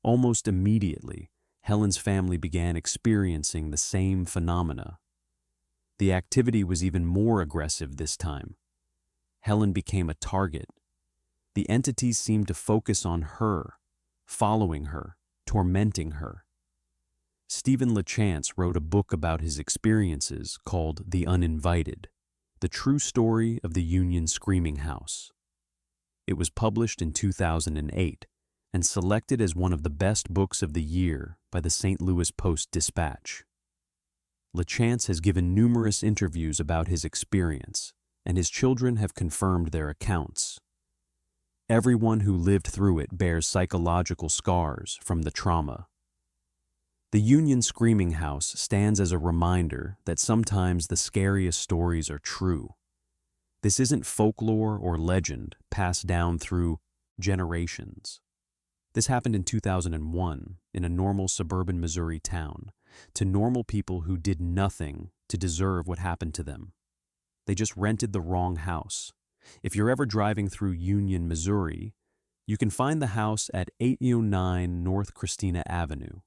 Almost immediately, Helen's family began experiencing the same phenomena. The activity was even more aggressive this time. Helen became a target. The entities seemed to focus on her, following her, tormenting her. Stephen LeChance wrote a book about his experiences called The Uninvited, the true story of the Union Screaming House. It was published in 2008 and selected as one of the best books of the year by the St. Louis Post-Dispatch. LeChance has given numerous interviews about his experience, and his children have confirmed their accounts. Everyone who lived through it bears psychological scars from the trauma. The Union Screaming House stands as a reminder that sometimes the scariest stories are true. This isn't folklore or legend passed down through generations. This happened in 2001 in a normal suburban Missouri town to normal people who did nothing to deserve what happened to them. They just rented the wrong house. If you're ever driving through Union, Missouri, you can find the house at 809 North Christina Avenue.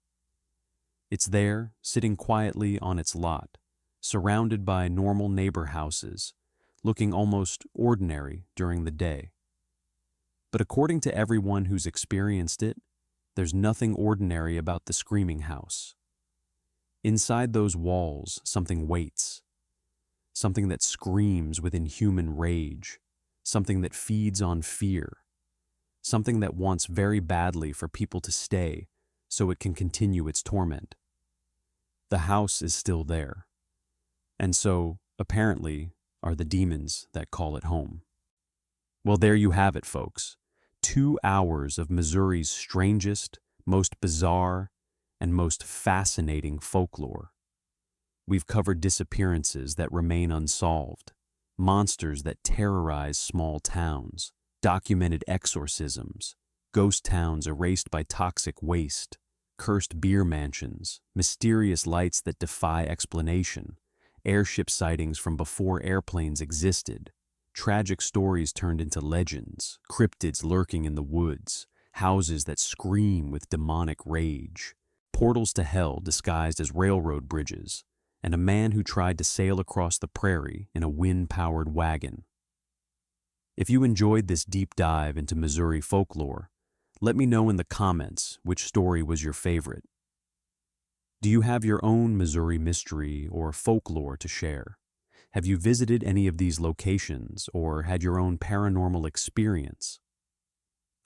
It's there, sitting quietly on its lot, surrounded by normal neighbor houses, looking almost ordinary during the day. But according to everyone who's experienced it, there's nothing ordinary about the screaming house. Inside those walls, something waits. Something that screams with inhuman rage. Something that feeds on fear. Something that wants very badly for people to stay so it can continue its torment. The house is still there. And so, apparently, are the demons that call it home. Well, there you have it, folks. 2 hours of Missouri's strangest, most bizarre, and most fascinating folklore. We've covered disappearances that remain unsolved, monsters that terrorize small towns, documented exorcisms, ghost towns erased by toxic waste, cursed beer mansions, mysterious lights that defy explanation, airship sightings from before airplanes existed, tragic stories turned into legends, cryptids lurking in the woods, houses that scream with demonic rage, portals to hell disguised as railroad bridges, and a man who tried to sail across the prairie in a wind-powered wagon. If you enjoyed this deep dive into Missouri folklore, let me know in the comments which story was your favorite. Do you have your own Missouri mystery or folklore to share? Have you visited any of these locations or had your own paranormal experience?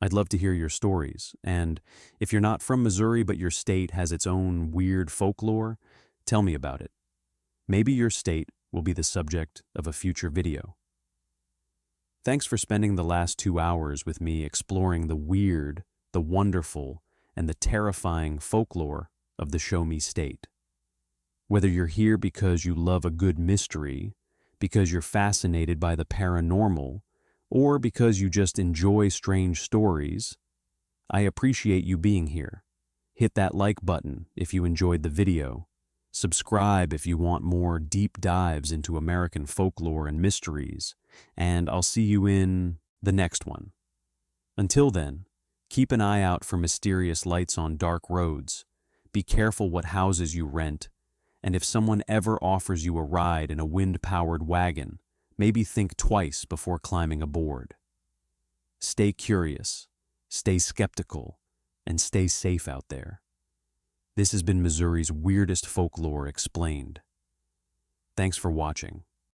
I'd love to hear your stories, and if you're not from Missouri but your state has its own weird folklore, tell me about it. Maybe your state will be the subject of a future video. Thanks for spending the last 2 hours with me exploring the weird, the wonderful, and the terrifying folklore of the Show Me State. Whether you're here because you love a good mystery, because you're fascinated by the paranormal, or because you just enjoy strange stories, I appreciate you being here. Hit that like button if you enjoyed the video. Subscribe if you want more deep dives into American folklore and mysteries, and I'll see you in the next one. Until then, keep an eye out for mysterious lights on dark roads. Be careful what houses you rent, and if someone ever offers you a ride in a wind-powered wagon, maybe think twice before climbing aboard. Stay curious, stay skeptical, and stay safe out there. This has been Missouri's Weirdest Folklore Explained. Thanks for watching.